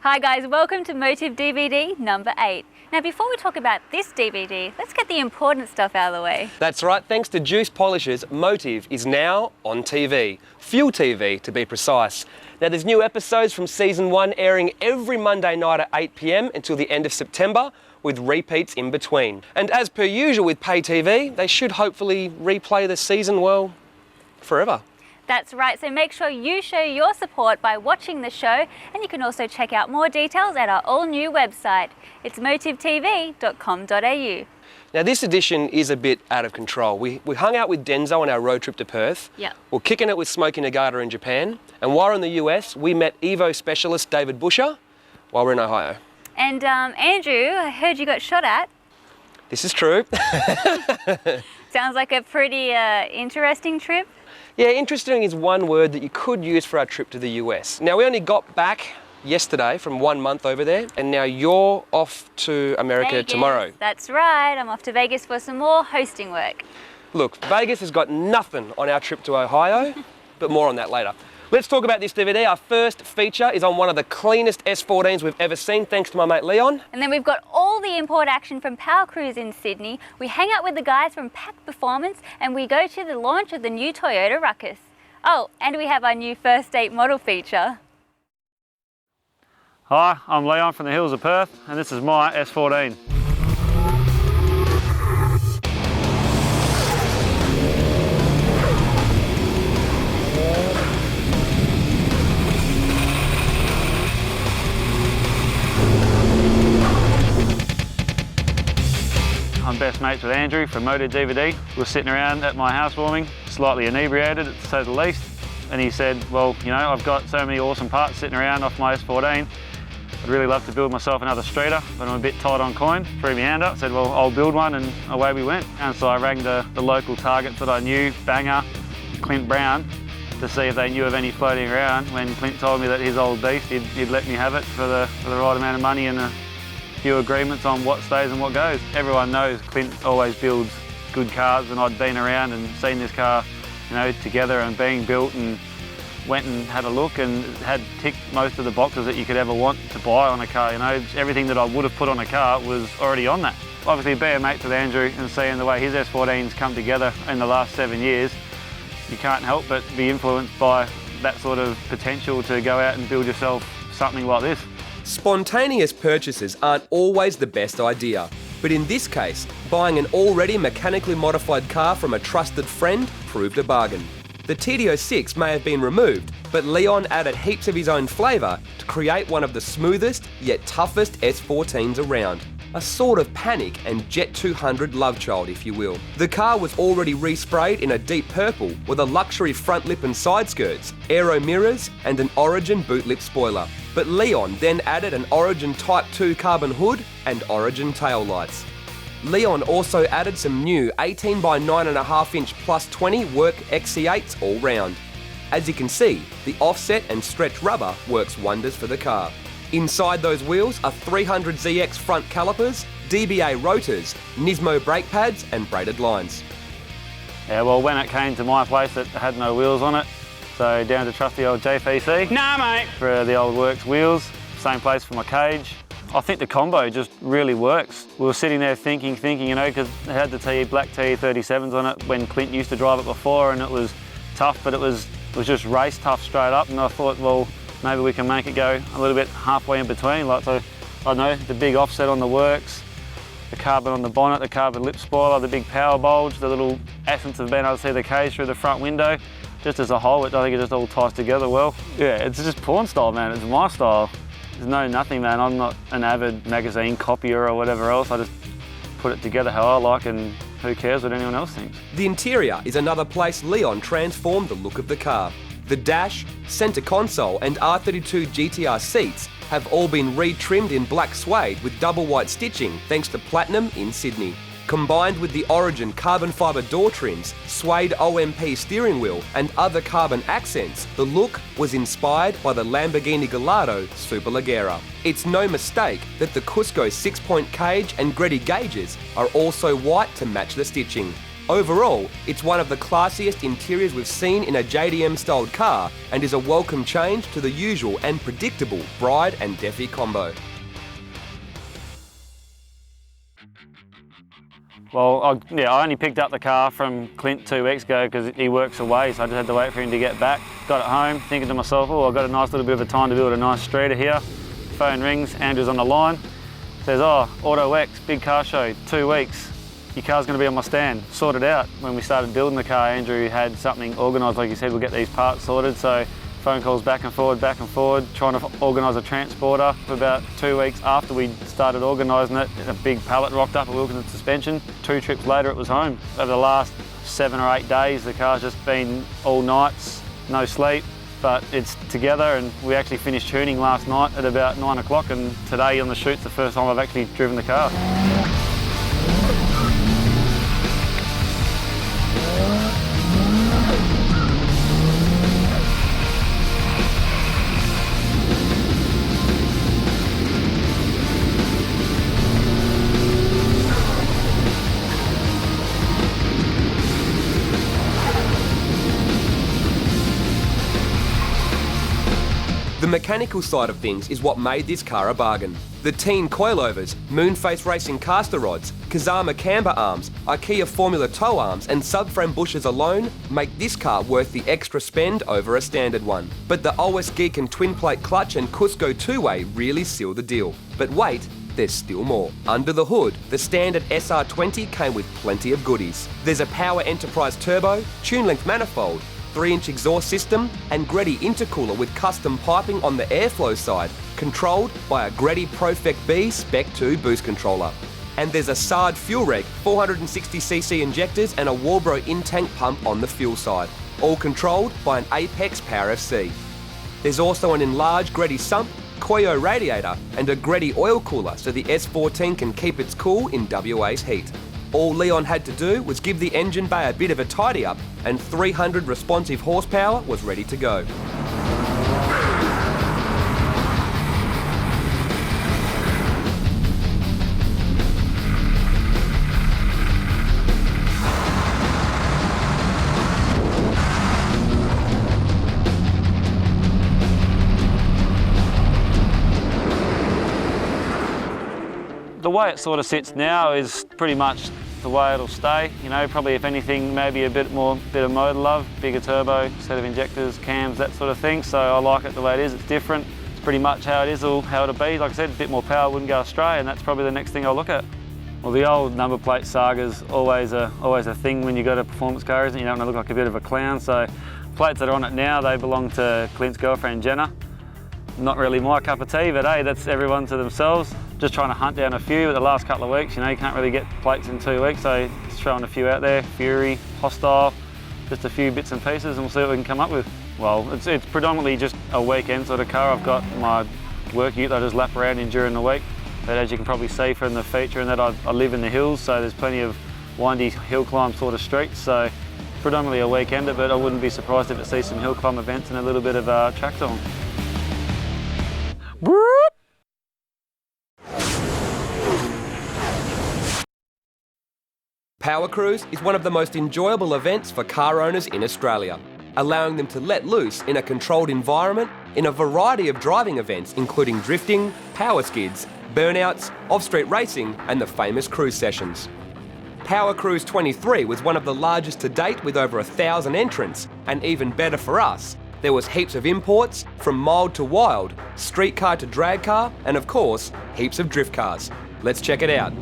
Hi guys, welcome to Motive DVD number 8. Now before we talk about this DVD, let's get the important stuff out of the way. That's right, thanks to Juice Polishers, Motive is now on TV. Fuel TV to be precise. Now there's new episodes from season 1 airing every Monday night at 8 p.m. until the end of September, with repeats in between. And as per usual with pay TV, they should hopefully replay the season, well, forever. That's right, so make sure you show your support by watching the show, and you can also check out more details at our all-new website. It's motivetv.com.au. Now this edition is a bit out of control. We hung out with Denzo on our road trip to Perth. Yep. We're kicking it with Smokey Nagata in Japan. And while in the US, we met Evo specialist David Busher while we're in Ohio. And Andrew, I heard you got shot at. This is true. Sounds like a pretty interesting trip. Yeah, interesting is one word that you could use for our trip to the US. Now, we only got back yesterday from 1 month over there, and now you're off to America Vegas. tomorrow. That's right, I'm off to Vegas for some more hosting work. Look, Vegas has got nothing on our trip to Ohio, but more on that later. Let's talk about this DVD. Our first feature is on one of the cleanest S14s we've ever seen, thanks to my mate Leon. And then we've got all the import action from Power Cruise in Sydney. We hang out with the guys from Pack Performance, and we go to the launch of the new Toyota Ruckus. Oh, and we have our new first date model feature. Hi, I'm Leon from the hills of Perth, and this is my S14. I'm best mates with Andrew from Motive DVD. We're sitting around at my housewarming, slightly inebriated to say the least, and he said, well, you know, I've got so many awesome parts sitting around off my S14. I'd really love to build myself another streeter, but I'm a bit tight on coin. Threw my hand up, said, well, I'll build one, and away we went. And so I rang the local targets that I knew, Banger, Clint Brown, to see if they knew of any floating around. When Clint told me that his old beast, he'd let me have it for the right amount of money and a few agreements on what stays and what goes. Everyone knows Clint always builds good cars, and I'd been around and seen this car, you know, together and being built, and went and had a look and had ticked most of the boxes that you could ever want to buy on a car. You know, everything that I would have put on a car was already on that. Obviously, being mates with Andrew and seeing the way his S14's come together in the last 7 years, you can't help but be influenced by that sort of potential to go out and build yourself something like this. Spontaneous purchases aren't always the best idea, but in this case, buying an already mechanically modified car from a trusted friend proved a bargain. The TD06 may have been removed, but Leon added heaps of his own flavour to create one of the smoothest yet toughest S14s around. A sort of Panic and Jet 200 love child, if you will. The car was already resprayed in a deep purple with a luxury front lip and side skirts, aero mirrors and an Origin boot lip spoiler. But Leon then added an Origin Type 2 carbon hood and Origin tail lights. Leon also added some new 18 by 9.5 inch plus 20 work XC8s all round. As you can see, the offset and stretch rubber works wonders for the car. Inside those wheels are 300ZX front calipers, DBA rotors, Nismo brake pads and braided lines. Yeah, well, when it came to my place, it had no wheels on it, so down to trusty old JPC. Nah, mate! For the old works wheels, same place for my cage. I think the combo just really works. We were sitting there thinking, you know, because it had the black TE37s on it when Clint used to drive it before, and it was tough, but it was just race tough straight up, and I thought, well, maybe we can make it go a little bit halfway in between. Like, so, I don't know, the big offset on the works, the carbon on the bonnet, the carbon lip spoiler, the big power bulge, the little essence of being able to see the cage through the front window. Just as a whole, I think it just all ties together well. Yeah, it's just porn style, man. It's my style. There's nothing, man. I'm not an avid magazine copier or whatever else. I just put it together how I like, and who cares what anyone else thinks. The interior is another place Leon transformed the look of the car. The dash, centre console and R32 GTR seats have all been re-trimmed in black suede with double white stitching thanks to Platinum in Sydney. Combined with the Origin carbon fibre door trims, suede OMP steering wheel and other carbon accents, the look was inspired by the Lamborghini Gallardo Superleggera. It's no mistake that the Cusco 6-point cage and Greddy gauges are also white to match the stitching. Overall, it's one of the classiest interiors we've seen in a JDM-styled car and is a welcome change to the usual and predictable bride and Defi combo. Well, I only picked up the car from Clint 2 weeks ago because he works away, so I just had to wait for him to get back. Got it home, thinking to myself, oh, I've got a nice little bit of a time to build a nice streeter here. Phone rings, Andrew's on the line. Says, oh, AutoX, big car show, 2 weeks. Your car's going to be on my stand. Sorted out. When we started building the car, Andrew had something organised, like you said, we'll get these parts sorted. So phone calls back and forward, trying to organise a transporter. For about 2 weeks after we started organising it, a big pallet rocked up at Wilkinson Suspension. 2 trips later, it was home. Over the last 7 or 8 days, the car's just been all nights, no sleep, but it's together, and we actually finished tuning last night at about 9 o'clock, and today on the shoot's the first time I've actually driven the car. The mechanical side of things is what made this car a bargain. The Teen coilovers, Moonface Racing caster rods, Kazama camber arms, IKEA Formula toe arms and subframe bushes alone make this car worth the extra spend over a standard one. But the OS Geek and twin plate clutch and Cusco 2-way really seal the deal. But wait, there's still more. Under the hood, the standard SR20 came with plenty of goodies. There's a Power Enterprise turbo, tune length manifold, 3-inch exhaust system and Greddy intercooler with custom piping on the airflow side, controlled by a Greddy Profect B Spec 2 boost controller. And there's a SARD fuel reg, 460cc injectors and a Walbro in-tank pump on the fuel side, all controlled by an Apex Power FC. There's also an enlarged Greddy sump, Koyo radiator and a Greddy oil cooler so the S14 can keep its cool in WA's heat. All Leon had to do was give the engine bay a bit of a tidy up and 300 responsive horsepower was ready to go. The way it sort of sits now is pretty much the way it'll stay. You know, probably if anything, maybe a bit of motor love, bigger turbo, set of injectors, cams, that sort of thing. So I like it the way it is. It's different. It's pretty much how it is, or how it'll be. Like I said, a bit more power wouldn't go astray, and that's probably the next thing I'll look at. Well, the old number plate saga's always a thing when you got a performance car, isn't it? You don't want to look like a bit of a clown. So plates that are on it now, they belong to Clint's girlfriend Jenna. Not really my cup of tea, but hey, that's everyone to themselves. Just trying to hunt down a few, but the last couple of weeks, you know, you can't really get plates in 2 weeks, so just throwing a few out there. Fury, Hostile, just a few bits and pieces, and we'll see what we can come up with. Well, it's predominantly just a weekend sort of car. I've got my work ute that I just lap around in during the week, but as you can probably see from the feature, and that I live in the hills, so there's plenty of windy hill climb sort of streets, so predominantly a weekender, but I wouldn't be surprised if it sees some hill climb events and a little bit of track time. Power Cruise is one of the most enjoyable events for car owners in Australia, allowing them to let loose in a controlled environment in a variety of driving events including drifting, power skids, burnouts, off-street racing and the famous cruise sessions. Power Cruise 23 was one of the largest to date with over 1,000 entrants, and even better for us, there was heaps of imports, from mild to wild, streetcar to drag car, and of course, heaps of drift cars. Let's check it out.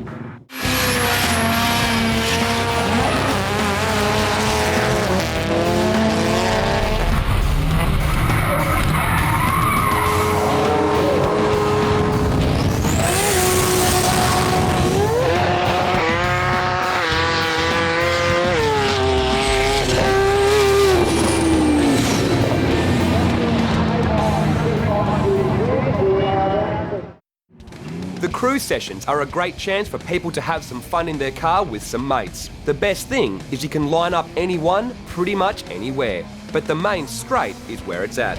The cruise sessions are a great chance for people to have some fun in their car with some mates. The best thing is you can line up anyone pretty much anywhere, but the main straight is where it's at.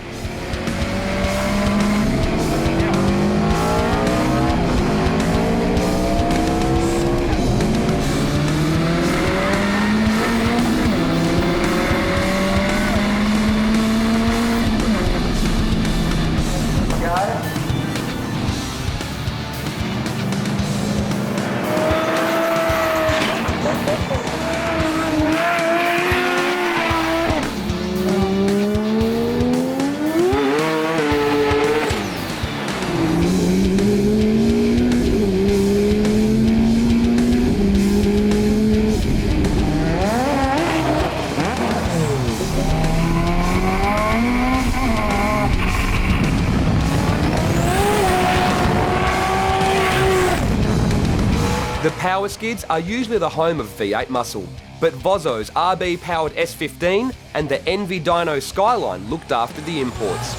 The power skids are usually the home of V8 muscle, but Vozzo's RB-powered S15 and the Envy Dyno Skyline looked after the imports.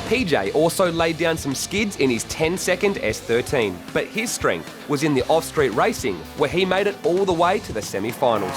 PJ also laid down some skids in his 10-second S13, but his strength was in the off-street racing, where he made it all the way to the semi-finals.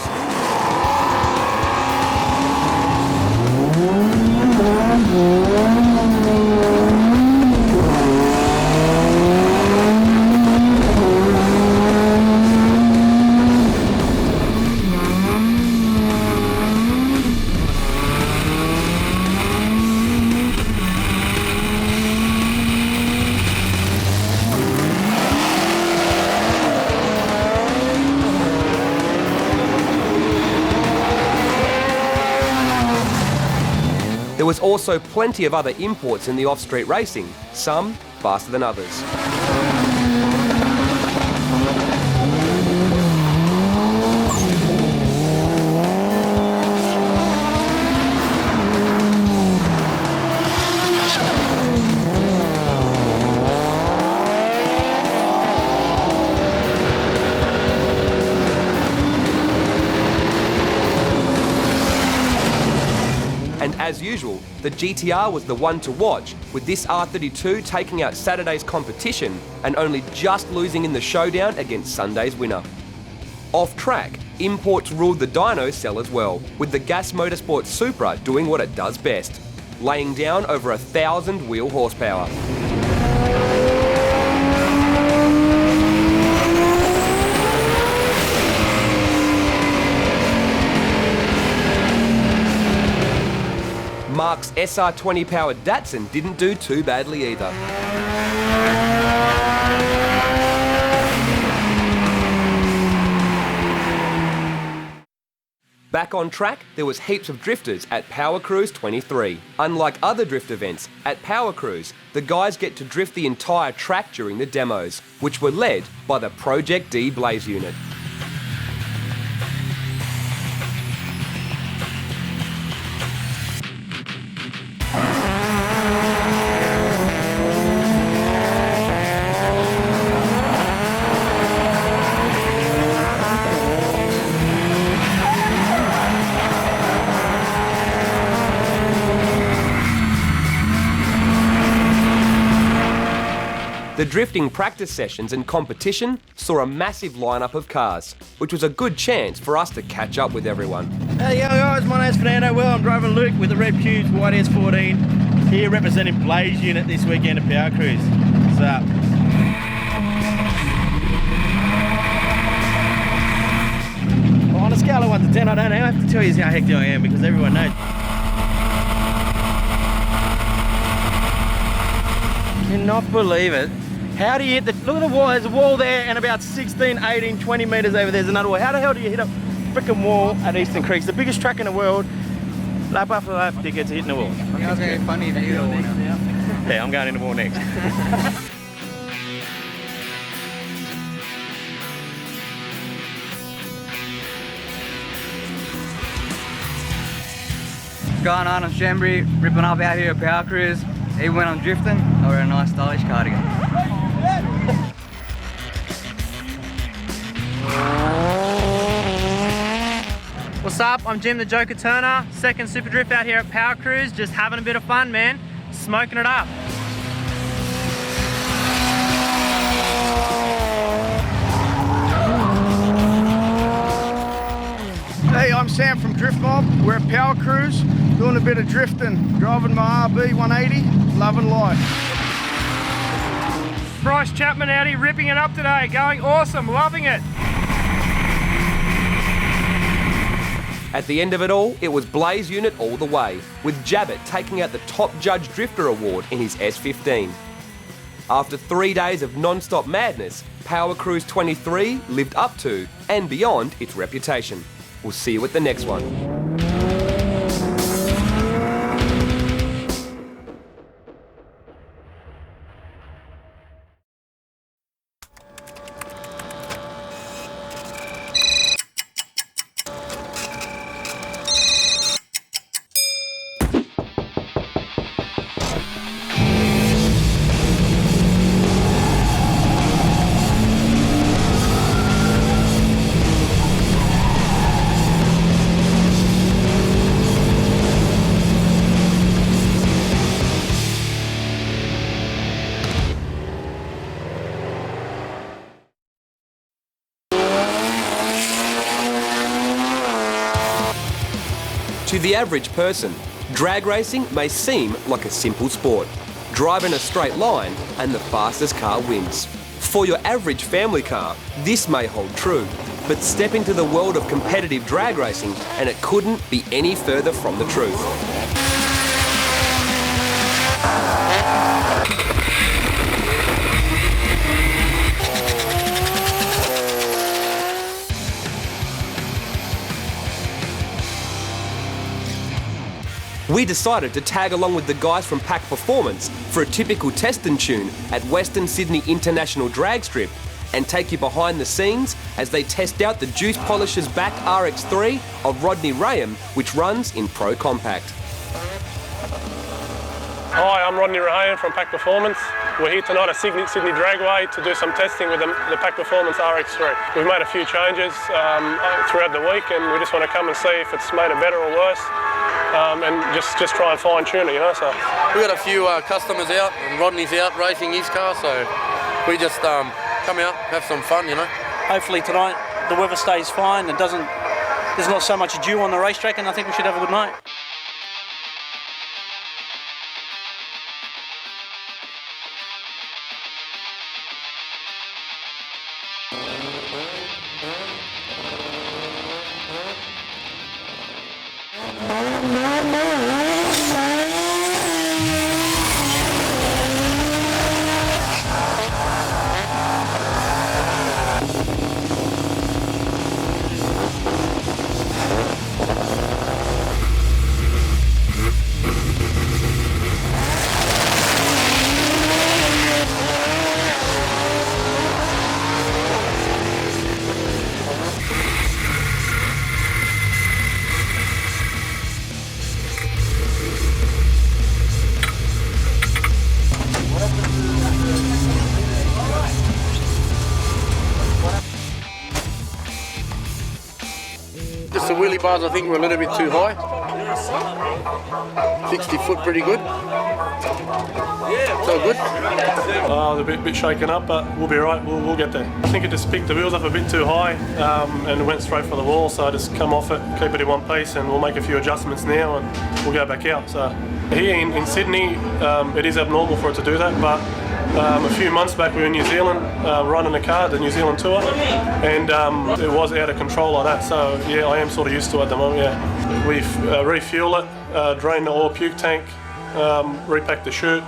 There was also plenty of other imports in the off-street racing, some faster than others. And as usual, the GTR was the one to watch, with this R32 taking out Saturday's competition and only just losing in the showdown against Sunday's winner. Off track, imports ruled the dyno cell as well, with the Gas Motorsport Supra doing what it does best, laying down over 1,000 wheel horsepower. Mark's SR20 powered Datsun didn't do too badly either. Back on track, there was heaps of drifters at Power Cruise 23. Unlike other drift events, at Power Cruise, the guys get to drift the entire track during the demos, which were led by the Project D Blaze unit. The drifting practice sessions and competition saw a massive lineup of cars, which was a good chance for us to catch up with everyone. Hey guys, my name's Fernando. Well, I'm driving Luke with the Red Cubes White S14 here representing Blaze unit this weekend at Power Cruise. What's up? Well, on a scale of 1 to 10, I don't have to tell you how hectic I am because everyone knows. Cannot believe it. How do you hit the, look at the wall, there's a wall there and about 16, 18, 20 metres over there's another wall. How the hell do you hit a frickin' wall at Eastern Creek? It's the biggest track in the world. Lap after lap, dickheads hitting the wall. Yeah, okay, funny if you don't want to. Yeah, I'm going in the wall next. What's going on? I'm Shambry, ripping up out here at Power Cruise. Even when I'm drifting, I wear a nice stylish cardigan. What's up? I'm Jim the Joker Turner, second Super Drift out here at Power Cruise, just having a bit of fun, man, smoking it up. Hey, I'm Sam from Drift Mob. We're at Power Cruise, doing a bit of drifting, driving my RB 180, loving life. Bryce Chapman out here ripping it up today, going awesome, loving it. At the end of it all, it was Blaze unit all the way, with Jabbit taking out the Top Judge Drifter award in his S15. After 3 days of non-stop madness, Power Cruise 23 lived up to and beyond its reputation. We'll see you at the next one. To the average person, drag racing may seem like a simple sport. Drive in a straight line and the fastest car wins. For your average family car, this may hold true, but step into the world of competitive drag racing and it couldn't be any further from the truth. We decided to tag along with the guys from Pack Performance for a typical test and tune at Western Sydney International Drag Strip and take you behind the scenes as they test out the Juice Polishers back RX3 of Rodney Rayham, which runs in Pro Compact. Hi, I'm Rodney Rayham from Pack Performance. We're here tonight at Sydney Dragway to do some testing with the Pack Performance RX3. We've made a few changes throughout the week and we just want to come and see if it's made it better or worse. And just try and fine tune it, you know. So we've got a few customers out, and Rodney's out racing his car, so we just come out, have some fun, you know. Hopefully tonight the weather stays fine. There's not so much dew on the racetrack, and I think we should have a good night. Just the wheelie bars I think were a little bit too high. 60 foot pretty good. So good. they're a bit shaken up, but we'll be right, we'll get there. I think it just picked the wheels up a bit too high and went straight for the wall, so I just come off it, keep it in one piece, and we'll make a few adjustments now and we'll go back out. So here in Sydney, it is abnormal for it to do that, but a few months back we were in New Zealand running a car, the New Zealand tour, and it was out of control like that, so yeah, I am sort of used to it at the moment, yeah. We refuel it, drain the oil puke tank, repack the chute,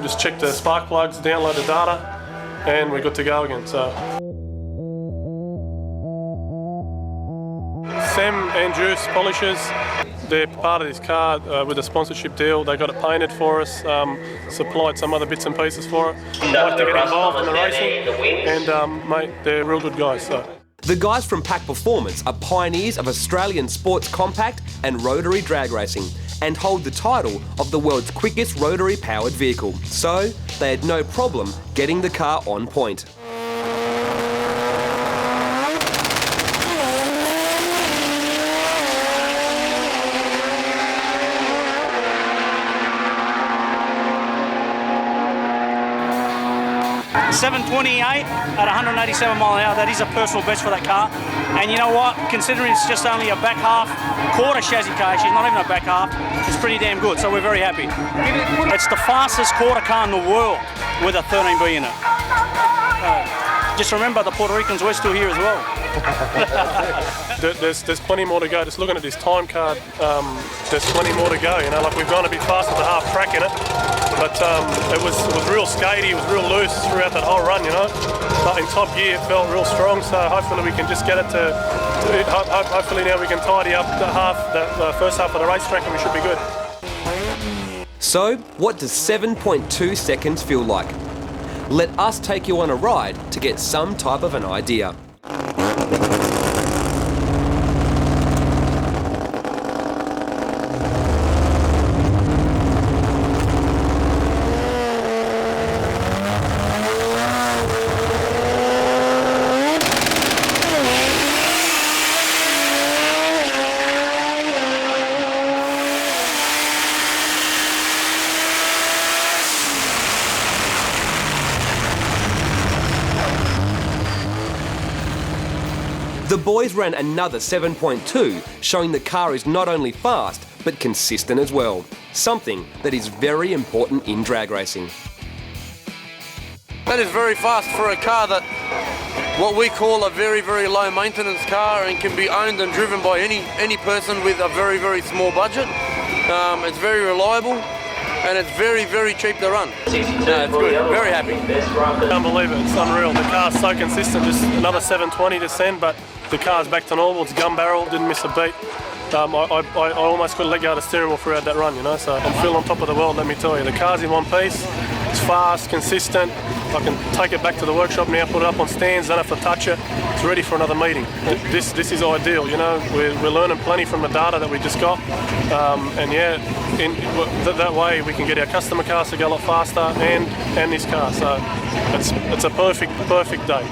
just check the spark plugs, download the data, and we're good to go again. So Sam and Juice Polishers, they're part of this car with a sponsorship deal. They got it painted for us, supplied some other bits and pieces for it. I'd like to get involved in the racing, and mate, they're real good guys. So. The guys from Pack Performance are pioneers of Australian sports compact and rotary drag racing and hold the title of the world's quickest rotary powered vehicle. So they had no problem getting the car on point. .728 at 187 mile an hour, that is a personal best for that car. And you know what, considering it's just only a back half quarter chassis car, she's not even a back half, it's pretty damn good, so we're very happy. It's the fastest quarter car in the world with a 13B in it. Just remember, the Puerto Ricans, we're still here as well. There's plenty more to go. Just looking at this time card, there's plenty more to go. You know, like we've gone a bit faster the half track in it, but it was real skatey, it was real loose throughout that whole run. You know, but in top gear it felt real strong. So hopefully we can just get it to. Hopefully now we can tidy up the first half of the racetrack, and we should be good. So, what does 7.2 seconds feel like? Let us take you on a ride to get some type of an idea. boys ran another 7.2, showing the car is not only fast, but consistent as well. Something that is very important in drag racing. That is very fast for a car that what we call a very, very low maintenance car and can be owned and driven by any person with a very, very small budget. It's very reliable and it's very, very cheap to run. No, it's good, very happy. Can't believe it, it's unreal. The car's so consistent, just another 720 to send, but the car's back to normal. It's gun barrel, didn't miss a beat. I almost couldn't let go of the steering wheel throughout that run, you know, so I'm feeling on top of the world, let me tell you. The car's in one piece, it's fast, consistent. I can take it back to the workshop now, put it up on stands, don't have to touch it. It's ready for another meeting. This is ideal, you know. We're learning plenty from the data that we just got, and yeah, that way we can get our customer cars to go a lot faster and this car. So it's a perfect day.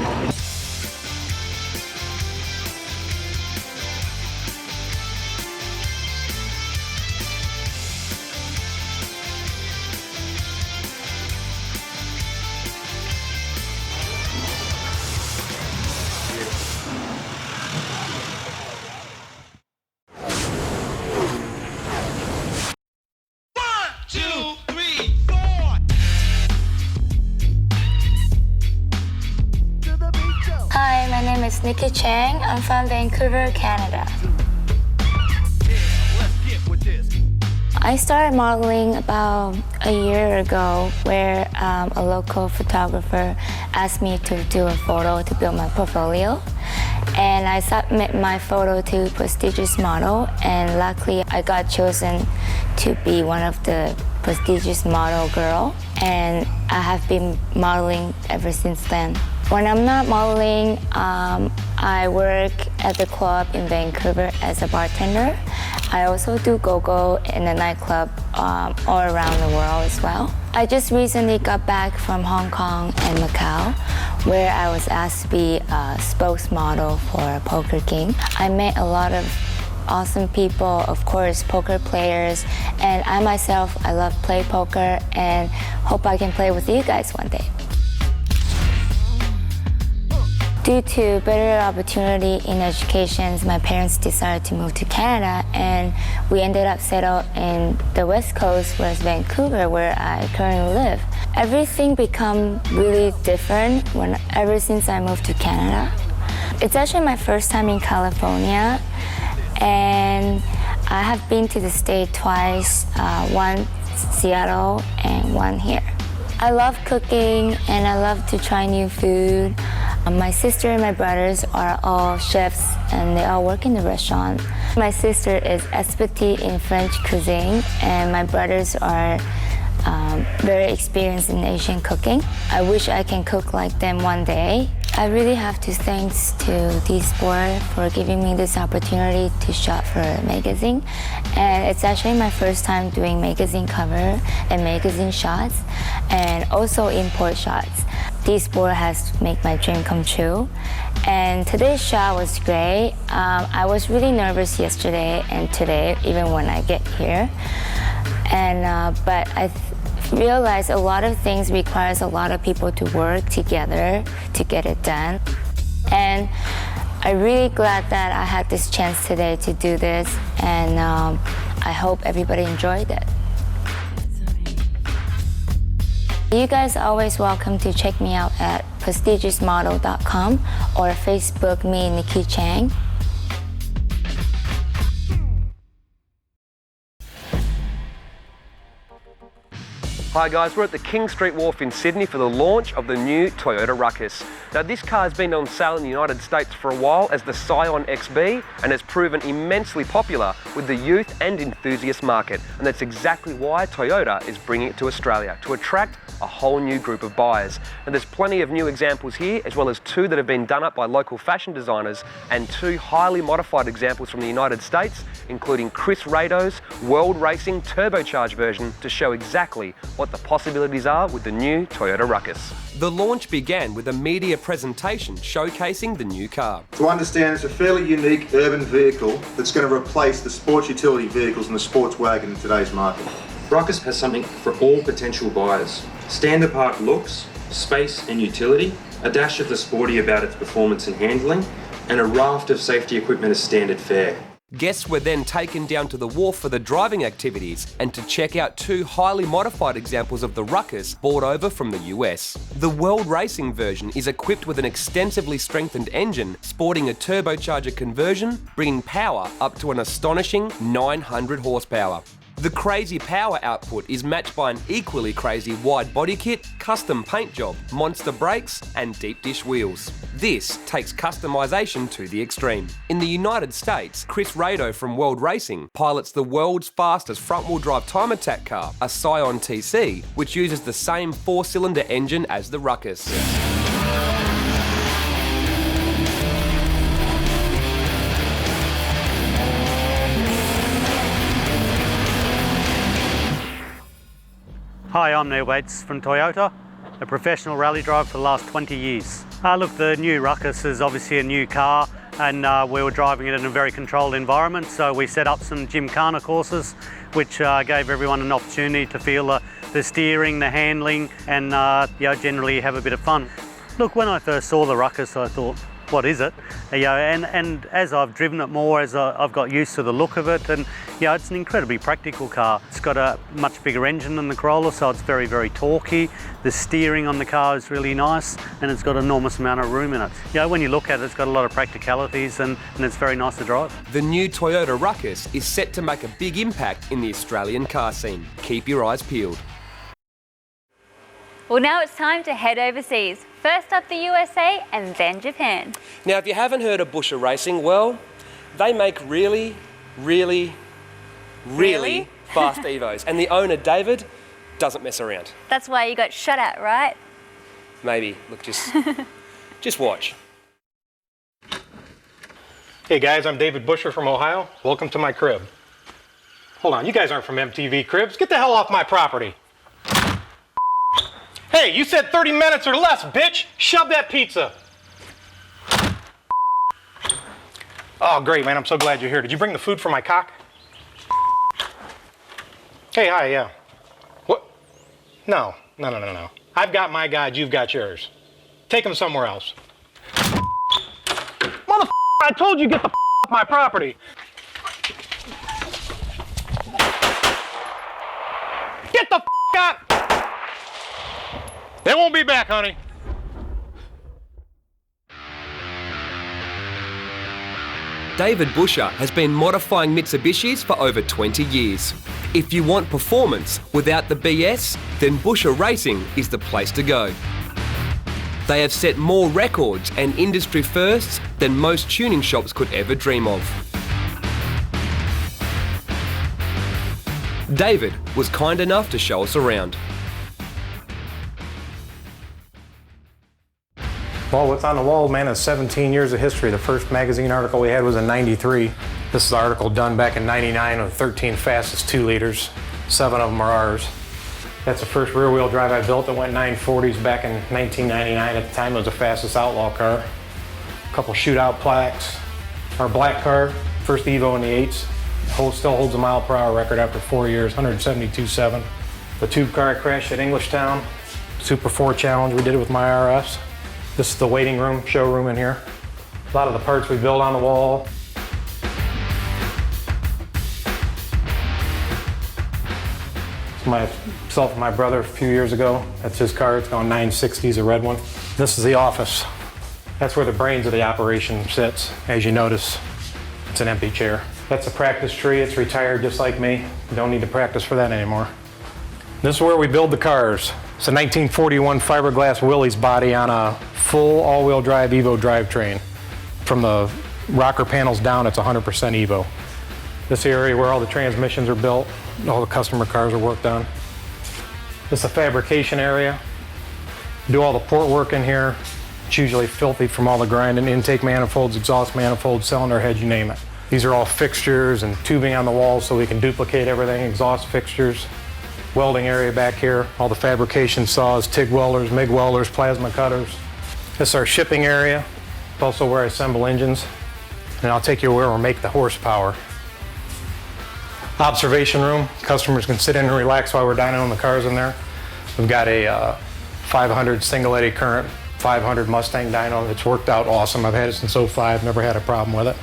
Hi, my name is Nikki Chang. I'm from Vancouver, Canada. I started modeling about a year ago where a local photographer asked me to do a photo to build my portfolio. And I submit my photo to prestigious model, and luckily I got chosen to be one of the prestigious model girl, and I have been modeling ever since then. When I'm not modeling, I work at the club in Vancouver as a bartender. I also do go-go in a nightclub all around the world as well. I just recently got back from Hong Kong and Macau, where I was asked to be a spokesmodel for Poker King. I met a lot of awesome people, of course, poker players, and I myself, I love play poker and hope I can play with you guys one day. Due to better opportunity in education, my parents decided to move to Canada, and we ended up settled in the West Coast, whereas Vancouver, where I currently live. Everything become really different ever since I moved to Canada. It's actually my first time in California, and I have been to the state twice, one Seattle and one here. I love cooking and I love to try new food. My sister and my brothers are all chefs and they all work in the restaurant. My sister is expert in French cuisine and my brothers are very experienced in Asian cooking. I wish I can cook like them one day. I really have to thank to D-Sport for giving me this opportunity to shot for a magazine. And it's actually my first time doing magazine cover and magazine shots and also import shots. D-Sport has made my dream come true. And today's shot was great. I was really nervous yesterday and today, even when I get here. And but I realized a lot of things requires a lot of people to work together to get it done. And I'm really glad that I had this chance today to do this, and I hope everybody enjoyed it. You guys are always welcome to check me out at prestigiousmodel.com or Facebook me, Nikki Chang. Hi guys, we're at the King Street Wharf in Sydney for the launch of the new Toyota Ruckus. Now this car has been on sale in the United States for a while as the Scion XB and has proven immensely popular with the youth and enthusiast market, and that's exactly why Toyota is bringing it to Australia, to attract a whole new group of buyers. And there's plenty of new examples here, as well as 2 that have been done up by local fashion designers and 2 highly modified examples from the United States, including Chris Rado's World Racing turbocharged version to show exactly what the possibilities are with the new Toyota Ruckus. The launch began with a media presentation showcasing the new car. To understand, it's a fairly unique urban vehicle that's going to replace the sports utility vehicles and the sports wagon in today's market. Ruckus has something for all potential buyers. Stand-apart looks, space and utility, a dash of the sporty about its performance and handling, and a raft of safety equipment as standard fare. Guests were then taken down to the wharf for the driving activities and to check out 2 highly modified examples of the Ruckus brought over from the US. The World Racing version is equipped with an extensively strengthened engine, sporting a turbocharger conversion, bringing power up to an astonishing 900 horsepower. The crazy power output is matched by an equally crazy wide body kit, custom paint job, monster brakes and deep dish wheels. This takes customization to the extreme. In the United States, Chris Rado from World Racing pilots the world's fastest front-wheel drive time attack car, a Scion TC, which uses the same 4-cylinder engine as the Ruckus. Hi, I'm Neil Bates from Toyota, a professional rally driver for the last 20 years. Look, the new Ruckus is obviously a new car, and we were driving it in a very controlled environment, so we set up some Gymkhana courses which gave everyone an opportunity to feel the steering, the handling, and generally have a bit of fun. Look, when I first saw the Ruckus, I thought, what is it? And as I've driven it more, as I've got used to the look of it, and it's an incredibly practical car. It's got a much bigger engine than the Corolla, so it's very, very torquey. The steering on the car is really nice, and it's got an enormous amount of room in it. When you look at it, it's got a lot of practicalities, and it's very nice to drive. The new Toyota Ruckus is set to make a big impact in the Australian car scene. Keep your eyes peeled. Well, now it's time to head overseas. First up the USA and then Japan. Now, if you haven't heard of Busher Racing, well, they make really fast Evos. And the owner, David, doesn't mess around. That's why you got shot at, right? Maybe. Look, just watch. Hey guys, I'm David Busher from Ohio. Welcome to my crib. Hold on, you guys aren't from MTV Cribs. Get the hell off my property. Hey, you said 30 minutes or less, bitch! Shove that pizza! Oh, great, man, I'm so glad you're here. Did you bring the food for my cock? Hey, hi, yeah. What? No. I've got my guide, you've got yours. Take him somewhere else. Motherfucker, I told you get the off my property. Get the out! They won't be back, honey. David Busher has been modifying Mitsubishis for over 20 years. If you want performance without the BS, then Busher Racing is the place to go. They have set more records and industry firsts than most tuning shops could ever dream of. David was kind enough to show us around. Well, what's on the wall, man, is 17 years of history. The first magazine article we had was in '93. This is the article done back in '99 of 13 fastest 2 liters. 7 of them are ours. That's the first rear-wheel drive I built. It went 940s back in 1999. At the time, it was the fastest outlaw car. A couple shootout plaques. Our black car, first Evo in the 8s. Still holds a mile-per-hour record after 4 years, 172.7. The tube car I crashed at Englishtown. Super 4 Challenge, we did it with my RS. This is the waiting room, showroom in here. A lot of the parts we build on the wall. It's myself and my brother a few years ago. That's his car, it's gone 960s, a red one. This is the office. That's where the brains of the operation sits. As you notice, it's an empty chair. That's a practice tree, it's retired just like me. You don't need to practice for that anymore. This is where we build the cars. It's a 1941 fiberglass Willys body on a full all-wheel drive Evo drivetrain. From the rocker panels down, it's 100% Evo. This area where all the transmissions are built, all the customer cars are worked on. This is the fabrication area. Do all the port work in here. It's usually filthy from all the grinding, intake manifolds, exhaust manifolds, cylinder heads, you name it. These are all fixtures and tubing on the walls so we can duplicate everything, exhaust fixtures. Welding area back here, all the fabrication saws, TIG welders, MIG welders, plasma cutters. This is our shipping area. It's also where I assemble engines. And I'll take you where we make the horsepower. Observation room. Customers can sit in and relax while we're dynoing the cars in there. We've got a 500 single eddy current 500 Mustang dyno. It's worked out awesome. I've had it since '05, never had a problem with it.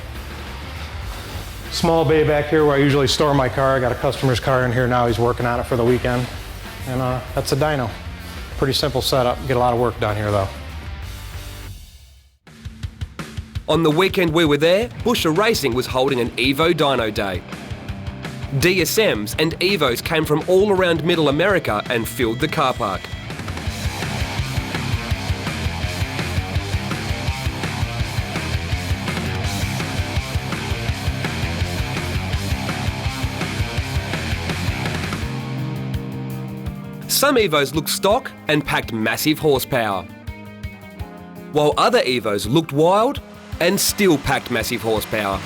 Small bay back here where I usually store my car. I got a customer's car in here now. He's working on it for the weekend. And that's a dyno. Pretty simple setup. Get a lot of work done here though. On the weekend we were there, Busher Racing was holding an Evo Dyno Day. DSMs and Evos came from all around Middle America and filled the car park. Some Evos looked stock and packed massive horsepower, while other Evos looked wild and still packed massive horsepower.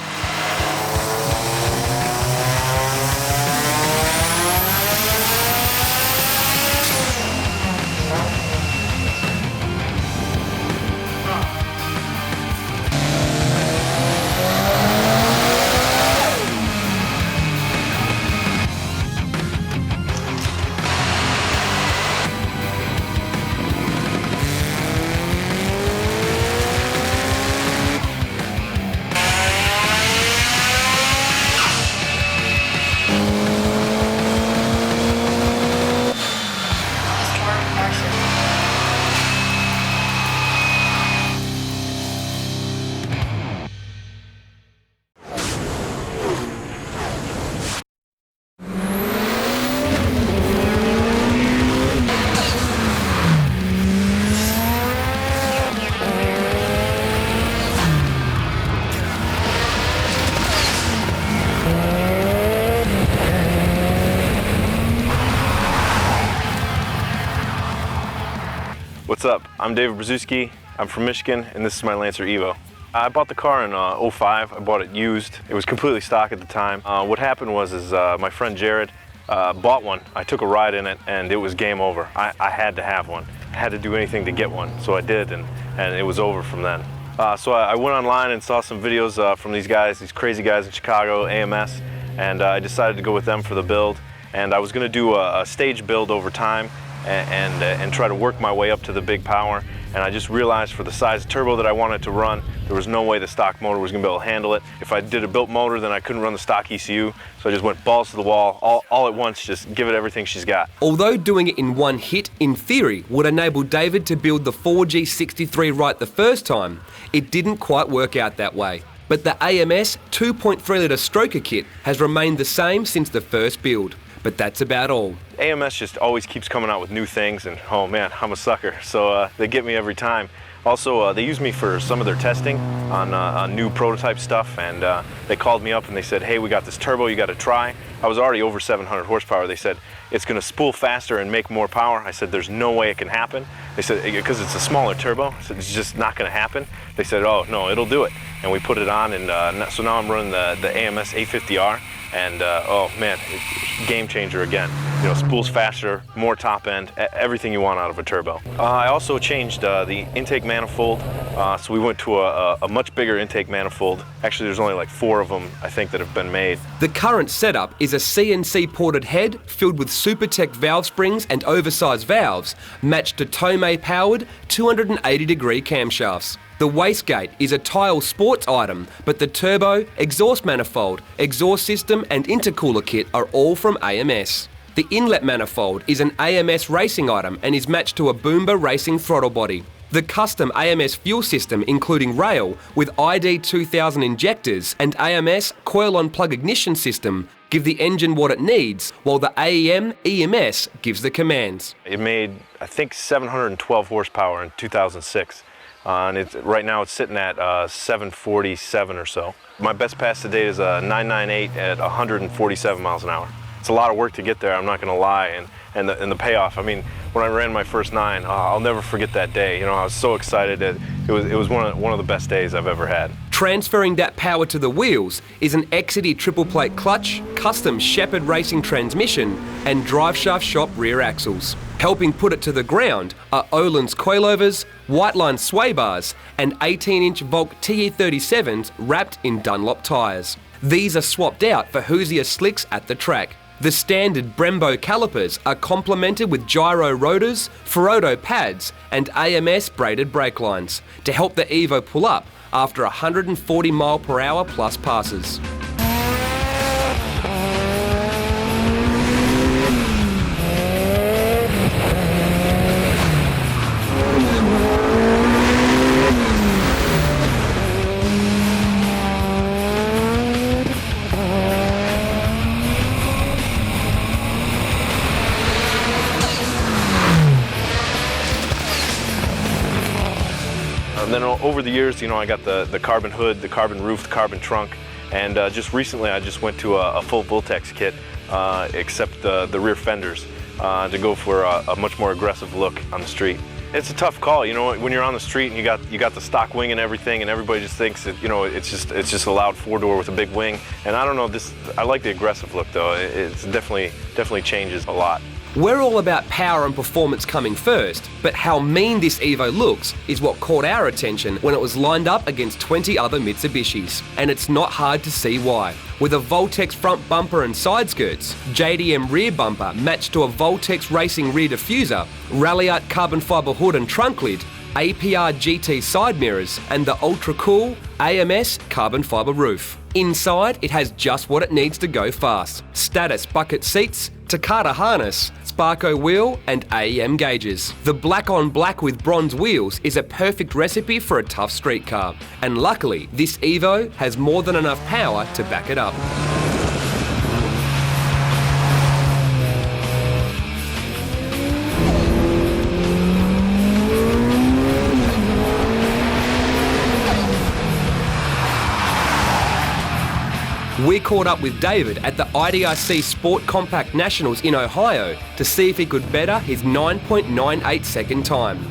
What's up? I'm David Brzezinski. I'm from Michigan, and this is my Lancer Evo. I bought the car in '05. I bought it used. It was completely stock at the time. What happened was my friend Jared bought one. I took a ride in it, and it was game over. I had to have one. I had to do anything to get one, so I did, and it was over from then. So I went online and saw some videos from these guys, these crazy guys in Chicago, AMS, and I decided to go with them for the build. And I was going to do a stage build over time and try to work my way up to the big power. And I just realized for the size of turbo that I wanted to run, there was no way the stock motor was going to be able to handle it. If I did a built motor, then I couldn't run the stock ECU. So I just went balls to the wall, all at once, just give it everything she's got. Although doing it in one hit, in theory, would enable David to build the 4G63 right the first time, it didn't quite work out that way. But the AMS 2.3 litre stroker kit has remained the same since the first build. But that's about all. AMS just always keeps coming out with new things, and oh man, I'm a sucker. So they get me every time. Also, they use me for some of their testing on new prototype stuff, and they called me up and they said, hey, we got this turbo you got to try. I was already over 700 horsepower. They said, it's going to spool faster and make more power. I said, there's no way it can happen. They said, because it's a smaller turbo. I said, it's just not going to happen. They said, oh, no, it'll do it. And we put it on, and so now I'm running the AMS 850R. And oh man, it's game changer again. You know, spools faster, more top end, everything you want out of a turbo. I also changed the intake manifold, so we went to a much bigger intake manifold. Actually, there's only like 4 of them, I think, that have been made. The current setup is a CNC ported head filled with Supertech valve springs and oversized valves, matched to Tomei-powered 280-degree camshafts. The wastegate is a Tile sports item, but the turbo, exhaust manifold, exhaust system and intercooler kit are all from AMS. The inlet manifold is an AMS racing item and is matched to a Boomba racing throttle body. The custom AMS fuel system, including rail with ID 2000 injectors and AMS coil-on plug ignition system, give the engine what it needs, while the AEM EMS gives the commands. It made, I think, 712 horsepower in 2006. And right now it's sitting at 747 or so. My best pass to date is a 998 at 147 miles an hour. It's a lot of work to get there, I'm not gonna lie, and the payoff. I mean, when I ran my first 9, I'll never forget that day. You know, I was so excited. It was one of the best days I've ever had. Transferring that power to the wheels is an Exidy triple plate clutch, custom Shepherd Racing transmission, and driveshaft shop rear axles. Helping put it to the ground are Öhlins coilovers, Whiteline sway bars, and 18-inch Volk TE37s wrapped in Dunlop tyres. These are swapped out for Hoosier slicks at the track. The standard Brembo calipers are complemented with gyro rotors, Ferodo pads and AMS braided brake lines to help the Evo pull up after 140 mph plus passes. Then over the years, you know, I got the carbon hood, the carbon roof, the carbon trunk, and just recently I just went to a full Vultex kit, except the rear fenders, to go for a much more aggressive look on the street. It's a tough call, you know, when you're on the street and you got the stock wing and everything, and everybody just thinks that, you know, it's just a loud four-door with a big wing. And I don't know, I like the aggressive look though. It's definitely changes a lot. We're all about power and performance coming first, but how mean this Evo looks is what caught our attention when it was lined up against 20 other Mitsubishis. And it's not hard to see why. With a Vultex front bumper and side skirts, JDM rear bumper matched to a Vultex racing rear diffuser, Ralliart carbon fibre hood and trunk lid, APR GT side mirrors, and the ultra cool AMS carbon fibre roof. Inside, it has just what it needs to go fast. Status bucket seats, Takata harness, Sparco wheel and AEM gauges. The black on black with bronze wheels is a perfect recipe for a tough street car. And luckily, this Evo has more than enough power to back it up. We caught up with David at the IDRC Sport Compact Nationals in Ohio to see if he could better his 9.98 second time.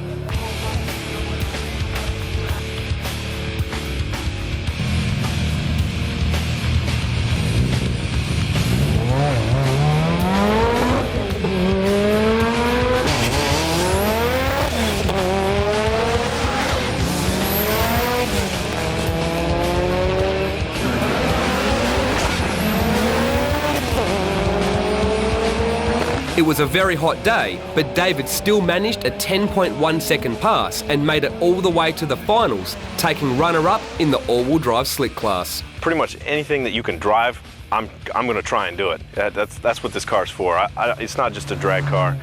It was a very hot day, but David still managed a 10.1 second pass and made it all the way to the finals, taking runner-up in the all-wheel drive slick class. Pretty much anything that you can drive, I'm going to try and do it. That's what this car's for. It's not just a drag car.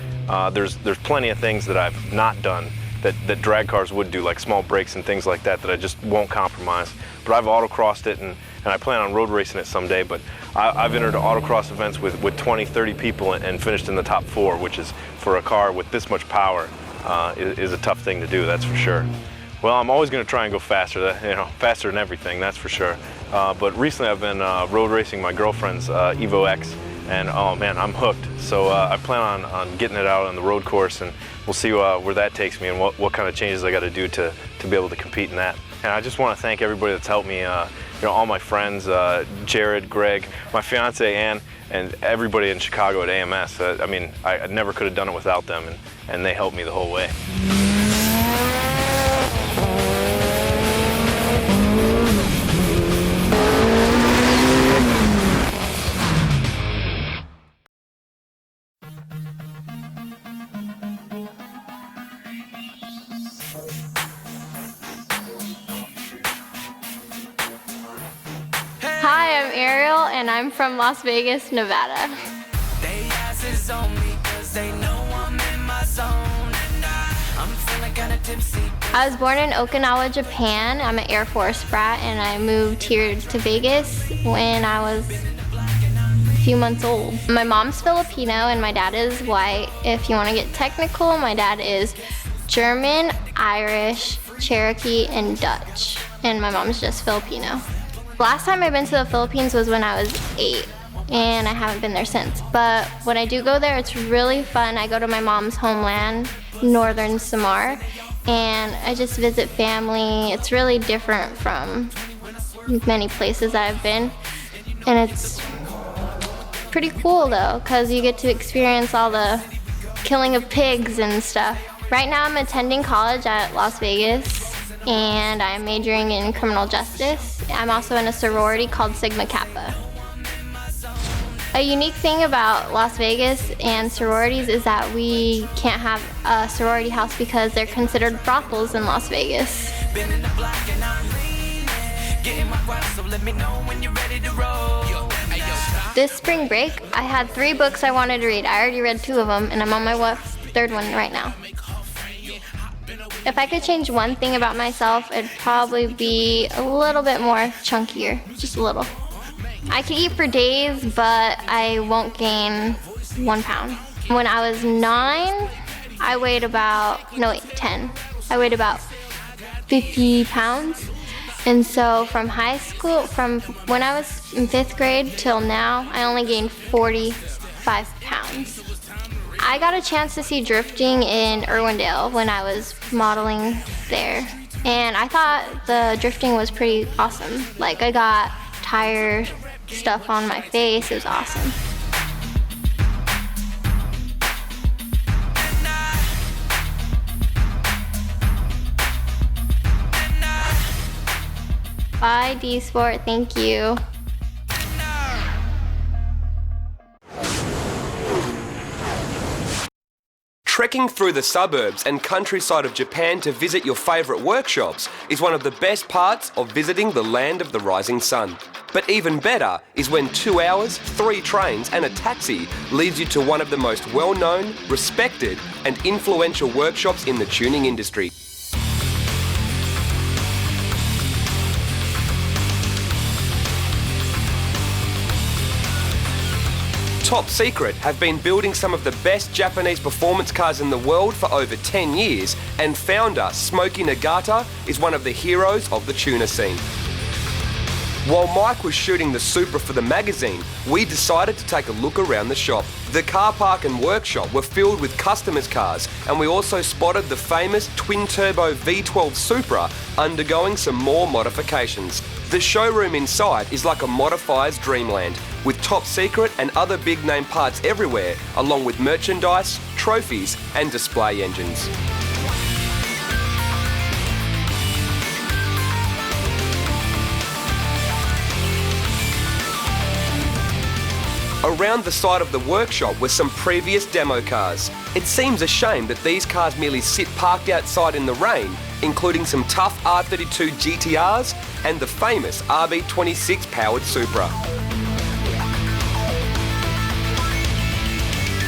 There's plenty of things that I've not done that drag cars would do, like small brakes and things like that I just won't compromise. But I've autocrossed it and I plan on road racing it someday, but I've entered autocross events with 20, 30 people and finished in the top 4, which is, for a car with this much power, is a tough thing to do, that's for sure. Well, I'm always going to try and go faster, faster than everything, that's for sure. But recently I've been road racing my girlfriend's Evo X, and oh man, I'm hooked. So I plan on getting it out on the road course, and we'll see where that takes me and what kind of changes I got to do to be able to compete in that. And I just want to thank everybody that's helped me, all my friends, Jared, Greg, my fiance Ann, and everybody in Chicago at AMS. I mean, I never could have done it without them, and they helped me the whole way. Hi, I'm Ariel, and I'm from Las Vegas, Nevada. I was born in Okinawa, Japan. I'm an Air Force brat, and I moved here to Vegas when I was a few months old. My mom's Filipino, and my dad is white. If you want to get technical, my dad is German, Irish, Cherokee, and Dutch, and my mom's just Filipino. Last time I've been to the Philippines was when I was 8, and I haven't been there since. But when I do go there, it's really fun. I go to my mom's homeland, Northern Samar, and I just visit family. It's really different from many places I've been, and it's pretty cool though, because you get to experience all the killing of pigs and stuff. Right now I'm attending college at Las Vegas, and I'm majoring in criminal justice. I'm also in a sorority called Sigma Kappa. A unique thing about Las Vegas and sororities is that we can't have a sorority house because they're considered brothels in Las Vegas. This spring break, I had 3 books I wanted to read. I already read 2 of them, and I'm on my 3rd one right now. If I could change one thing about myself, it'd probably be a little bit more chunkier, just a little. I could eat for days, but I won't gain 1 pound. When I was 9, I weighed about, 10. I weighed about 50 pounds. And so from high school, from when I was in 5th grade till now, I only gained 45 pounds. I got a chance to see drifting in Irwindale when I was modeling there. And I thought the drifting was pretty awesome. Like, I got tire stuff on my face. It was awesome. Bye, D-Sport. Thank you. Trekking through the suburbs and countryside of Japan to visit your favourite workshops is one of the best parts of visiting the land of the rising sun. But even better is when 2 hours, 3 trains and a taxi leads you to one of the most well-known, respected and influential workshops in the tuning industry. Top Secret have been building some of the best Japanese performance cars in the world for over 10 years, and founder Smokey Nagata is one of the heroes of the tuner scene. While Mike was shooting the Supra for the magazine, we decided to take a look around the shop. The car park and workshop were filled with customers' cars, and we also spotted the famous twin-turbo V12 Supra undergoing some more modifications. The showroom inside is like a modifier's dreamland, with Top Secret and other big-name parts everywhere, along with merchandise, trophies and display engines. Around the side of the workshop were some previous demo cars. It seems a shame that these cars merely sit parked outside in the rain, including some tough R32 GTRs and the famous RB26 powered Supra.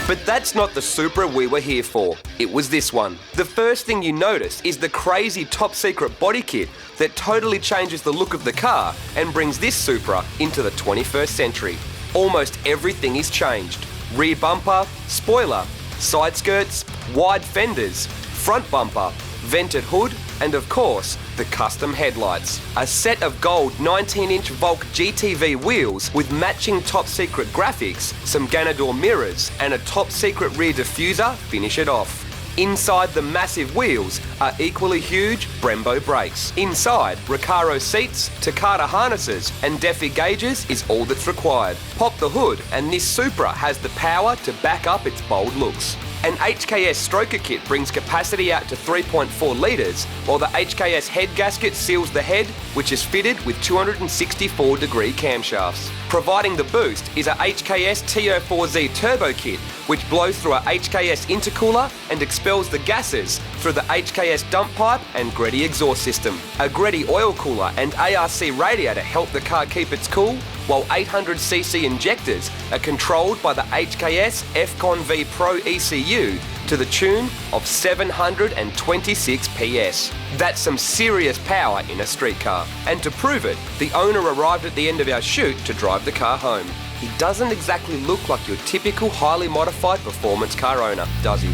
But that's not the Supra we were here for. It was this one. The first thing you notice is the crazy Top Secret body kit that totally changes the look of the car and brings this Supra into the 21st century. Almost everything is changed. Rear bumper, spoiler, side skirts, wide fenders, front bumper, vented hood, and of course, the custom headlights. A set of gold 19-inch Volk GTV wheels with matching Top Secret graphics, some Ganador mirrors, and a Top Secret rear diffuser finish it off. Inside the massive wheels are equally huge Brembo brakes. Inside, Recaro seats, Takata harnesses and Defi gauges is all that's required. Pop the hood and this Supra has the power to back up its bold looks. An HKS stroker kit brings capacity out to 3.4 litres, while the HKS head gasket seals the head, which is fitted with 264-degree camshafts. Providing the boost is a HKS TO4Z turbo kit, which blows through a HKS intercooler and expels the gases through the HKS dump pipe and Greddy exhaust system. A Greddy oil cooler and ARC radiator help the car keep its cool, while 800cc injectors are controlled by the HKS FCON V Pro ECU to the tune of 726 PS. That's some serious power in a street car. And to prove it, the owner arrived at the end of our shoot to drive the car home. He doesn't exactly look like your typical highly modified performance car owner, does he?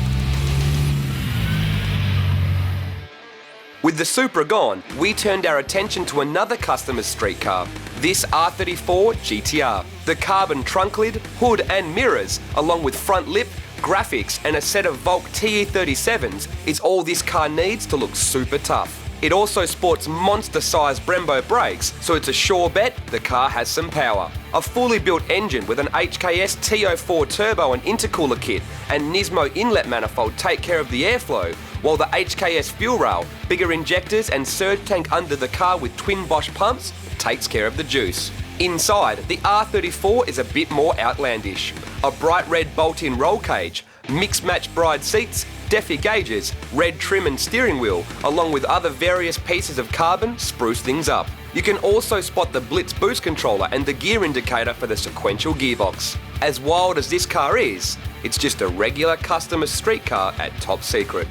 With the Supra gone, we turned our attention to another customer's street car, this R34 GTR. The carbon trunk lid, hood and mirrors, along with front lip, graphics and a set of Volk TE37s is all this car needs to look super tough. It also sports monster-sized Brembo brakes, so it's a sure bet the car has some power. A fully built engine with an HKS TO4 turbo and intercooler kit and Nismo inlet manifold take care of the airflow, while the HKS fuel rail, bigger injectors and surge tank under the car with twin Bosch pumps takes care of the juice. Inside, the R34 is a bit more outlandish. A bright red bolt-in roll cage, mix-match bride seats, Defi gauges, red trim and steering wheel, along with other various pieces of carbon, spruce things up. You can also spot the Blitz boost controller and the gear indicator for the sequential gearbox. As wild as this car is, it's just a regular customer street car at top secret.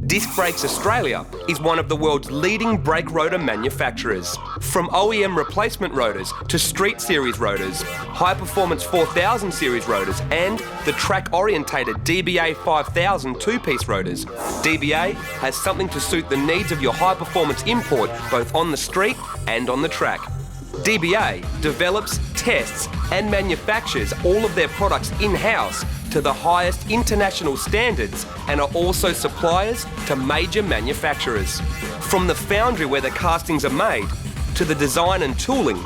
Disc Brakes Australia is one of the world's leading brake rotor manufacturers. From OEM replacement rotors to Street Series rotors, High Performance 4000 Series rotors and the track-orientated DBA 5000 two-piece rotors, DBA has something to suit the needs of your high-performance import both on the street and on the track. DBA develops, tests and manufactures all of their products in-house to the highest international standards and are also suppliers to major manufacturers. From the foundry where the castings are made, to the design and tooling,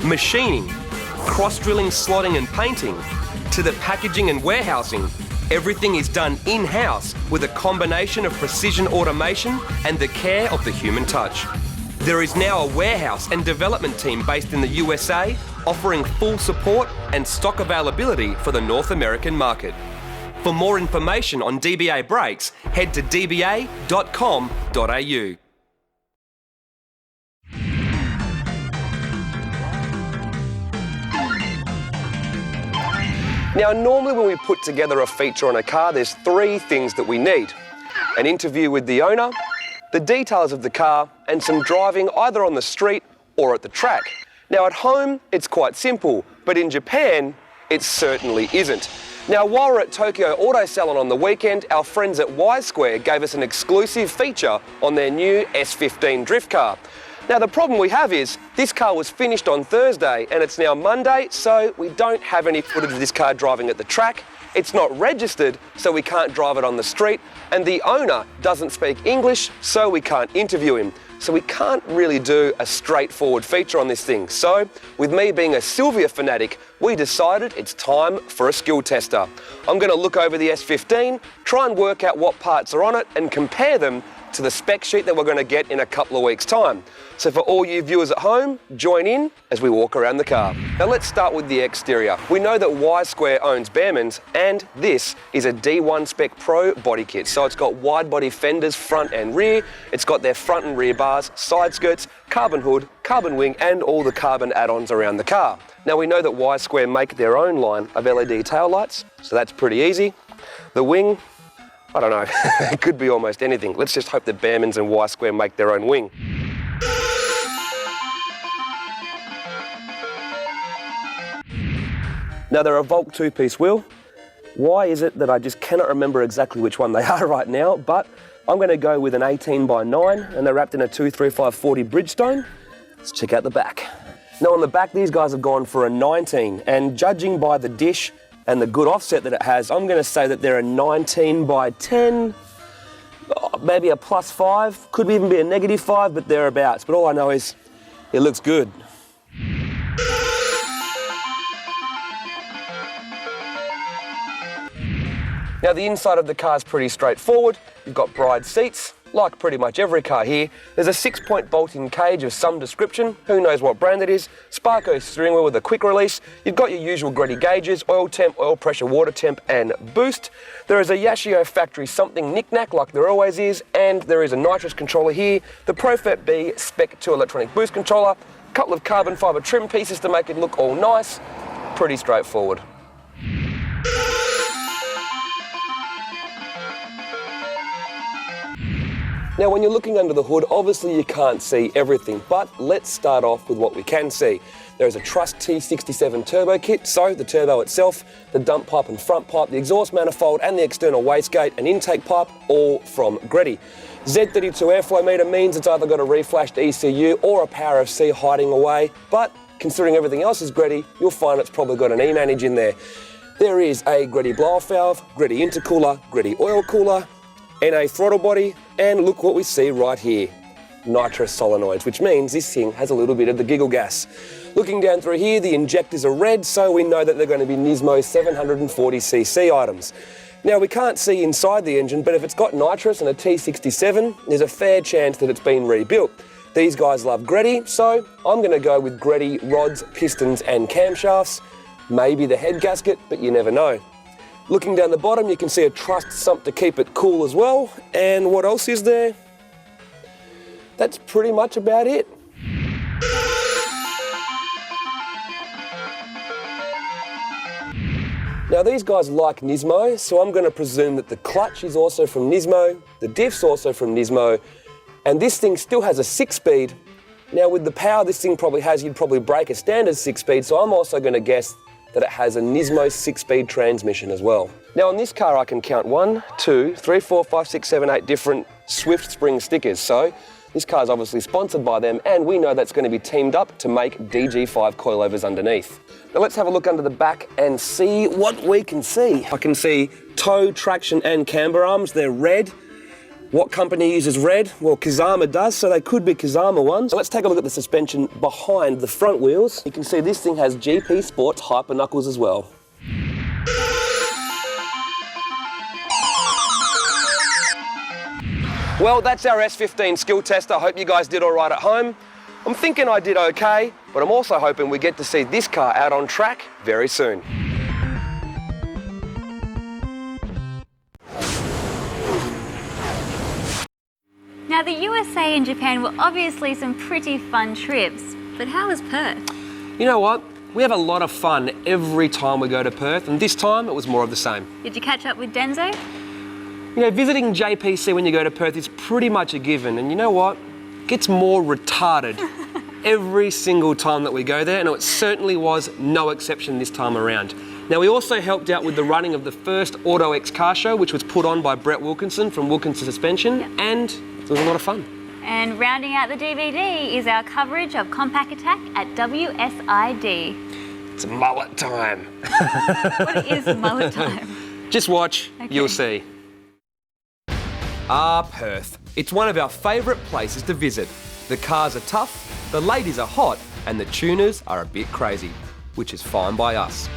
machining, cross-drilling, slotting and painting, to the packaging and warehousing, everything is done in-house with a combination of precision automation and the care of the human touch. There is now a warehouse and development team based in the USA offering full support and stock availability for the North American market. For more information on DBA brakes, head to dba.com.au. Now, normally when we put together a feature on a car, there's three things that we need. An interview with the owner, the details of the car, and some driving either on the street or at the track. Now at home, it's quite simple, but in Japan, it certainly isn't. Now while we're at Tokyo Auto Salon on the weekend, our friends at Y Square gave us an exclusive feature on their new S15 drift car. Now the problem we have is, this car was finished on Thursday and it's now Monday, so we don't have any footage of this car driving at the track. It's not registered, so we can't drive it on the street, and the owner doesn't speak English, so we can't interview him. So we can't really do a straightforward feature on this thing. So, with me being a Silvia fanatic, we decided it's time for a skill tester. I'm going to look over the S15, try and work out what parts are on it, and compare them to the spec sheet that we're going to get in a couple of weeks' time. So for all you viewers at home, join in as we walk around the car. Now let's start with the exterior. We know that Y Square owns Bearmans, and this is a D1 Spec Pro body kit. So it's got wide body fenders front and rear, it's got their front and rear bars, side skirts, carbon hood, carbon wing, and all the carbon add-ons around the car. Now we know that Y Square make their own line of LED taillights, so that's pretty easy. The wing, I don't know, it could be almost anything. Let's just hope that Bearmans and Y Square make their own wing. Now they're a Volk two-piece wheel. Why is it that I just cannot remember exactly which one they are right now, but I'm going to go with an 18 by 9 and they're wrapped in a 235/40 Bridgestone. Let's check out the back. Now on the back, these guys have gone for a 19, and judging by the dish and the good offset that it has, I'm going to say that they're a 19 by 10, maybe a +5, could even be a -5, but thereabouts. But all I know is it looks good. Now the inside of the car is pretty straightforward. You've got bride seats, like pretty much every car here. There's a 6-point bolt-in cage of some description, who knows what brand it is, Sparco steering wheel with a quick release. You've got your usual Greddy gauges, oil temp, oil pressure, water temp and boost. There is a Yashio factory something knick-knack like there always is, and there is a nitrous controller here, the Profet B Spec 2 electronic boost controller, a couple of carbon fibre trim pieces to make it look all nice. Pretty straightforward. Now when you're looking under the hood, obviously you can't see everything, but let's start off with what we can see. There is a Trust T67 turbo kit, so the turbo itself, the dump pipe and front pipe, the exhaust manifold and the external wastegate and intake pipe, all from Greddy. Z32 airflow meter means it's either got a reflashed ECU or a Power FC hiding away, but considering everything else is Greddy, you'll find it's probably got an E-manage in there. There is a Greddy blow-off valve, Greddy intercooler, Greddy oil cooler, NA throttle body, and look what we see right here. Nitrous solenoids, which means this thing has a little bit of the giggle gas. Looking down through here, the injectors are red, so we know that they're going to be Nismo 740cc items. Now we can't see inside the engine, but if it's got nitrous and a T67, there's a fair chance that it's been rebuilt. These guys love Greddy, so I'm going to go with Greddy rods, pistons and camshafts. Maybe the head gasket, but you never know. Looking down the bottom, you can see a truss sump to keep it cool as well. And what else is there? That's pretty much about it. Now these guys like Nismo, so I'm going to presume that the clutch is also from Nismo, the diff's also from Nismo, and this thing still has a 6-speed. Now with the power this thing probably has, you'd probably break a standard 6-speed, so I'm also going to guess that it has a Nismo 6-speed transmission as well. Now on this car I can count 1, 2, 3, 4, 5, 6, 7, 8 different Swift Spring stickers, so this car is obviously sponsored by them, and we know that's going to be teamed up to make DG5 coilovers underneath. Now let's have a look under the back and see what we can see. I can see toe, traction and camber arms, they're red. What company uses red? Well, Kazama does, so they could be Kazama ones. So let's take a look at the suspension behind the front wheels. You can see this thing has GP Sports Hyper Knuckles as well. Well, that's our S15 skill test. I hope you guys did all right at home. I'm thinking I did okay, but I'm also hoping we get to see this car out on track very soon. Now the USA and Japan were obviously some pretty fun trips, but how was Perth? You know what? We have a lot of fun every time we go to Perth, and this time it was more of the same. Did you catch up with Denzo? You know, visiting JPC when you go to Perth is pretty much a given, and you know what? It gets more retarded every single time that we go there, and it certainly was no exception this time around. Now, we also helped out with the running of the first Auto X car show, which was put on by Brett Wilkinson from Wilkinson Suspension, and it was a lot of fun. And rounding out the DVD is our coverage of Compact Attack at WSID. It's mullet time. What is mullet time? Just watch, you'll see. Perth. It's one of our favourite places to visit. The cars are tough, the ladies are hot, and the tuners are a bit crazy, which is fine by us.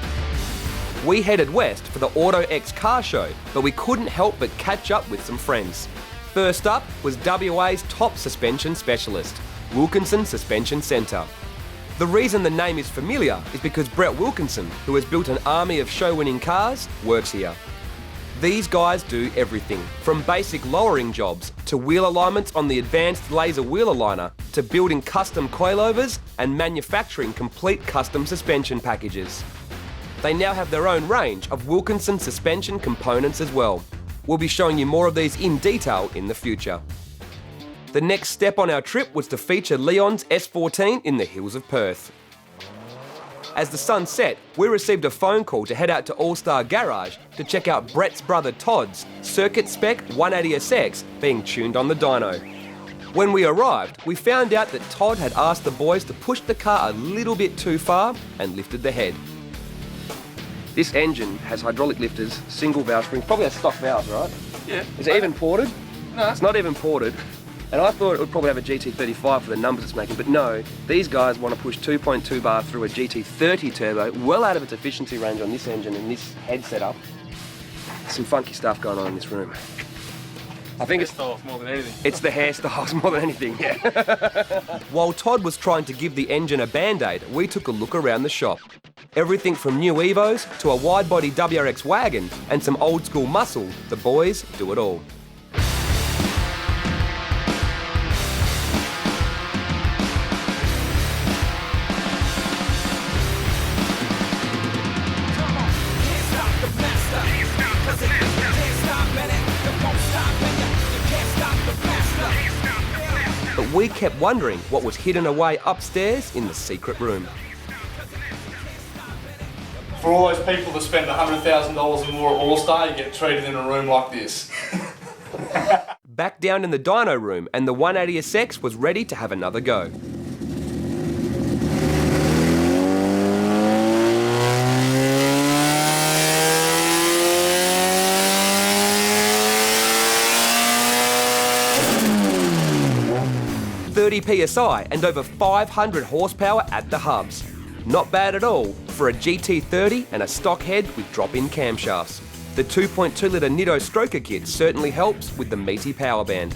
We headed west for the Auto X car show, but we couldn't help but catch up with some friends. First up was WA's top suspension specialist, Wilkinson Suspension Centre. The reason the name is familiar is because Brett Wilkinson, who has built an army of show-winning cars, works here. These guys do everything, from basic lowering jobs to wheel alignments on the advanced laser wheel aligner, to building custom coilovers and manufacturing complete custom suspension packages. They now have their own range of Wilkinson suspension components as well. We'll be showing you more of these in detail in the future. The next step on our trip was to feature Leon's S14 in the hills of Perth. As the sun set, we received a phone call to head out to All Star Garage to check out Brett's brother Todd's Circuit Spec 180SX being tuned on the dyno. When we arrived, we found out that Todd had asked the boys to push the car a little bit too far and lifted the head. This engine has hydraulic lifters, single valve springs, probably has stock valves, right? Yeah. Is it even ported? No. It's not even ported. And I thought it would probably have a GT35 for the numbers it's making, but no, these guys want to push 2.2 bar through a GT30 turbo, well out of its efficiency range on this engine and this head setup. Some funky stuff going on in this room. I think it's hairstyles more than anything. It's the hairstyles more than anything, yeah. While Todd was trying to give the engine a band-aid, we took a look around the shop. Everything from new Evos to a wide-body WRX wagon and some old-school muscle, the boys do it all. But we kept wondering what was hidden away upstairs in the secret room. For all those people that spend $100,000 or more at All-Star, you get treated in a room like this. Back down in the dyno room, and the 180SX was ready to have another go. PSI and over 500 horsepower at the hubs. Not bad at all for a GT30 and a stock head with drop-in camshafts. The 2.2 litre Nitto Stroker kit certainly helps with the meaty power band.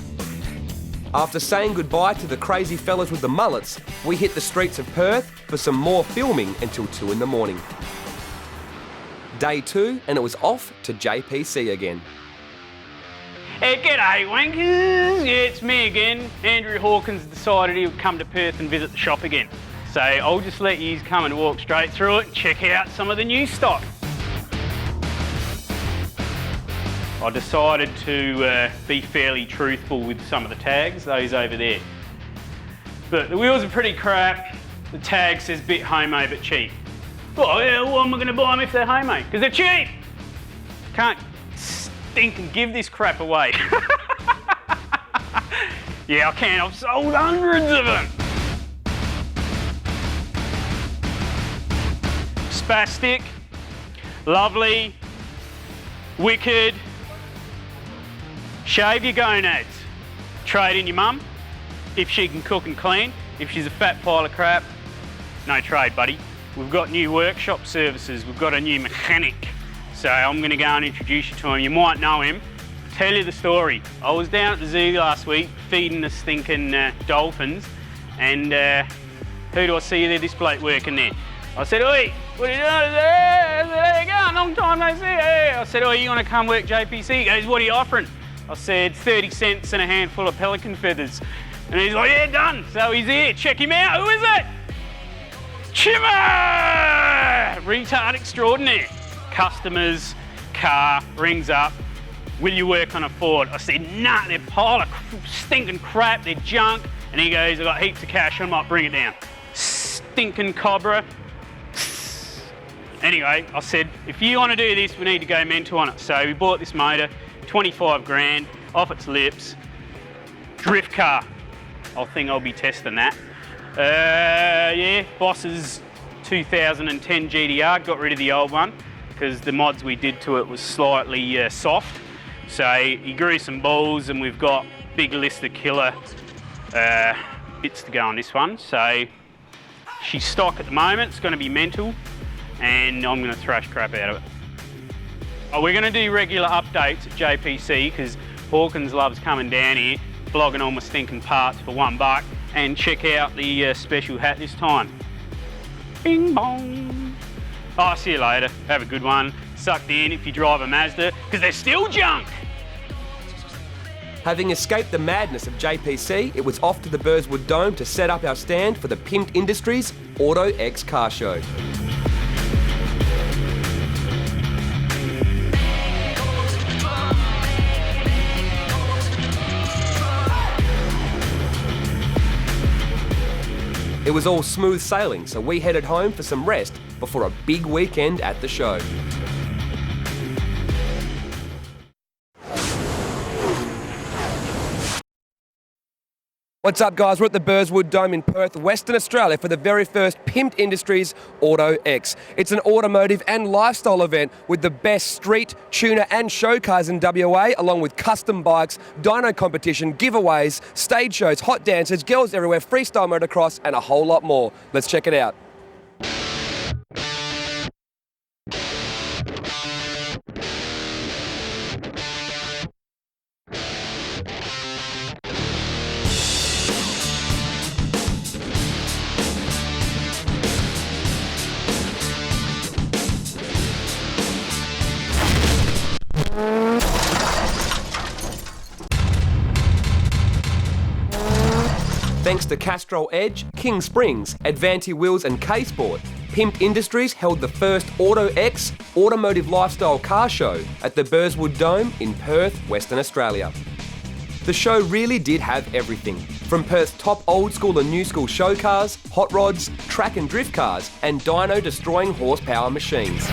After saying goodbye to the crazy fellas with the mullets, we hit the streets of Perth for some more filming until 2 in the morning. Day 2, and it was off to JPC again. Hey, g'day wankers, yeah, it's me again. Andrew Hawkins decided he would come to Perth and visit the shop again. So I'll just let you come and walk straight through it and check out some of the new stock. I decided to be fairly truthful with some of the tags, those over there. But the wheels are pretty crap, the tag says bit homo but cheap. Well, yeah, why am I going to buy them if they're homo? Because they're cheap! Can't stink and give this crap away. Yeah, I can, I've sold hundreds of them. Spastic, lovely, wicked. Shave your gonads. Trade in your mum, if she can cook and clean. If she's a fat pile of crap, no trade, buddy. We've got new workshop services. We've got a new mechanic. So I'm going to go and introduce you to him. You might know him. Tell you the story. I was down at the zoo last week feeding the stinking dolphins, and who do I see there? This bloke working there. I said, "Oi, what are you doing?" I said, "There you go, long time no see." I said, "Oh, you want to come work JPC?" He goes, "What are you offering?" I said, 30 cents and a handful of pelican feathers. And he's like, "Yeah, done." So he's here, check him out. Who is it? Chimmer! Retard extraordinaire. Customers, car, rings up. "Will you work on a Ford?" I said, "Nah, they're a pile of stinking crap, they're junk." And he goes, "I've got heaps of cash, I might bring it down." Stinking cobra. Anyway, I said, if you want to do this, we need to go mental on it. So we bought this motor, 25 grand, off its lips. Drift car. I think I'll be testing that. Yeah, Boss's 2010 GTR, got rid of the old one because the mods we did to it was slightly soft. So he grew some balls, and we've got big list of killer bits to go on this one. So she's stock at the moment, it's going to be mental, and I'm going to thrash crap out of it. Oh, we're going to do regular updates at JPC because Hawkins loves coming down here, flogging all my stinking parts for $1, and check out the special hat this time. Bing bong. Oh, see you later. Have a good one. Sucked in if you drive a Mazda, because they're still junk. Having escaped the madness of JPC, it was off to the Burswood Dome to set up our stand for the Pimped Industries Auto X Car Show. It was all smooth sailing, so we headed home for some rest before a big weekend at the show. What's up, guys? We're at the Burswood Dome in Perth, Western Australia for the very first Pimped Industries Auto X. It's an automotive and lifestyle event with the best street, tuner and show cars in WA, along with custom bikes, dyno competition, giveaways, stage shows, hot dancers, girls everywhere, freestyle motocross and a whole lot more. Let's check it out. Thanks to Castrol Edge, King Springs, Advanti Wheels and K-Sport, Pimped Industries held the first Auto X automotive lifestyle car show at the Burswood Dome in Perth, Western Australia. The show really did have everything, from Perth's top old school and new school show cars, hot rods, track and drift cars, and dyno destroying horsepower machines.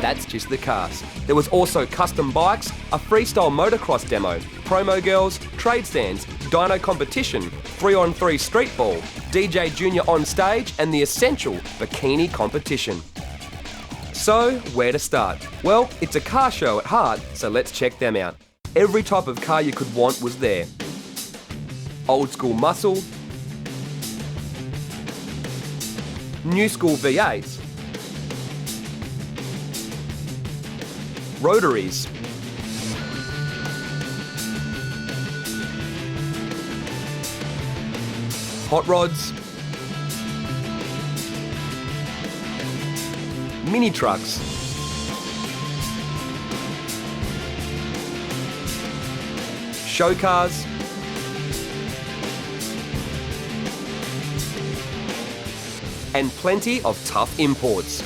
That's just the cars. There was also custom bikes, a freestyle motocross demo, promo girls, trade stands, dyno competition, 3-on-3 street ball, DJ Junior on stage, and the essential bikini competition. So, where to start? Well, it's a car show at heart, so let's check them out. Every type of car you could want was there. Old school muscle, new school V8s, rotaries, hot rods, mini trucks, show cars, and plenty of tough imports.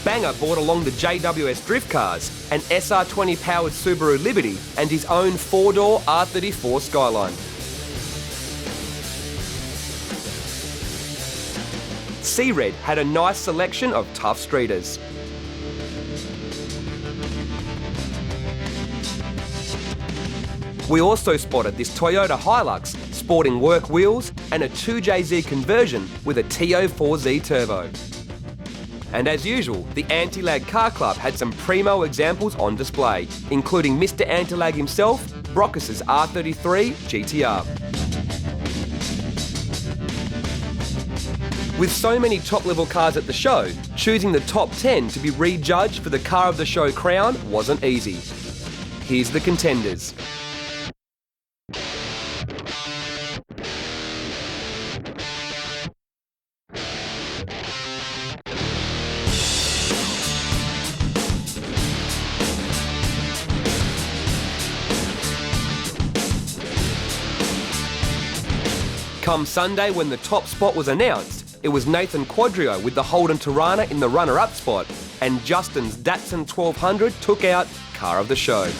Banger brought along the JWS drift cars, an SR20 powered Subaru Liberty, and his own 4-door R34 Skyline. Sea Red had a nice selection of tough streeters. We also spotted this Toyota Hilux sporting work wheels and a 2JZ conversion with a TO4Z turbo. And as usual, the Anti-Lag Car Club had some primo examples on display, including Mr. Anti-Lag himself, Brockus' R33 GTR. With so many top-level cars at the show, choosing the top 10 to be rejudged for the Car of the Show crown wasn't easy. Here's the contenders. Come Sunday, when the top spot was announced, it was Nathan Quadrio with the Holden Tirana in the runner-up spot, and Justin's Datsun 1200 took out Car of the Show.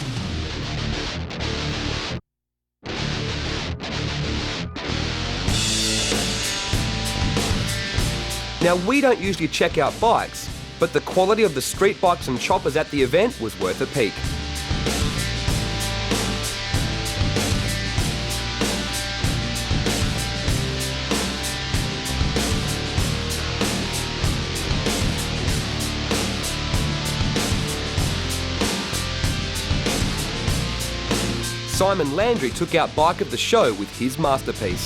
Now, we don't usually check out bikes, but the quality of the street bikes and choppers at the event was worth a peek. Simon Landry took out Bike of the Show with his masterpiece.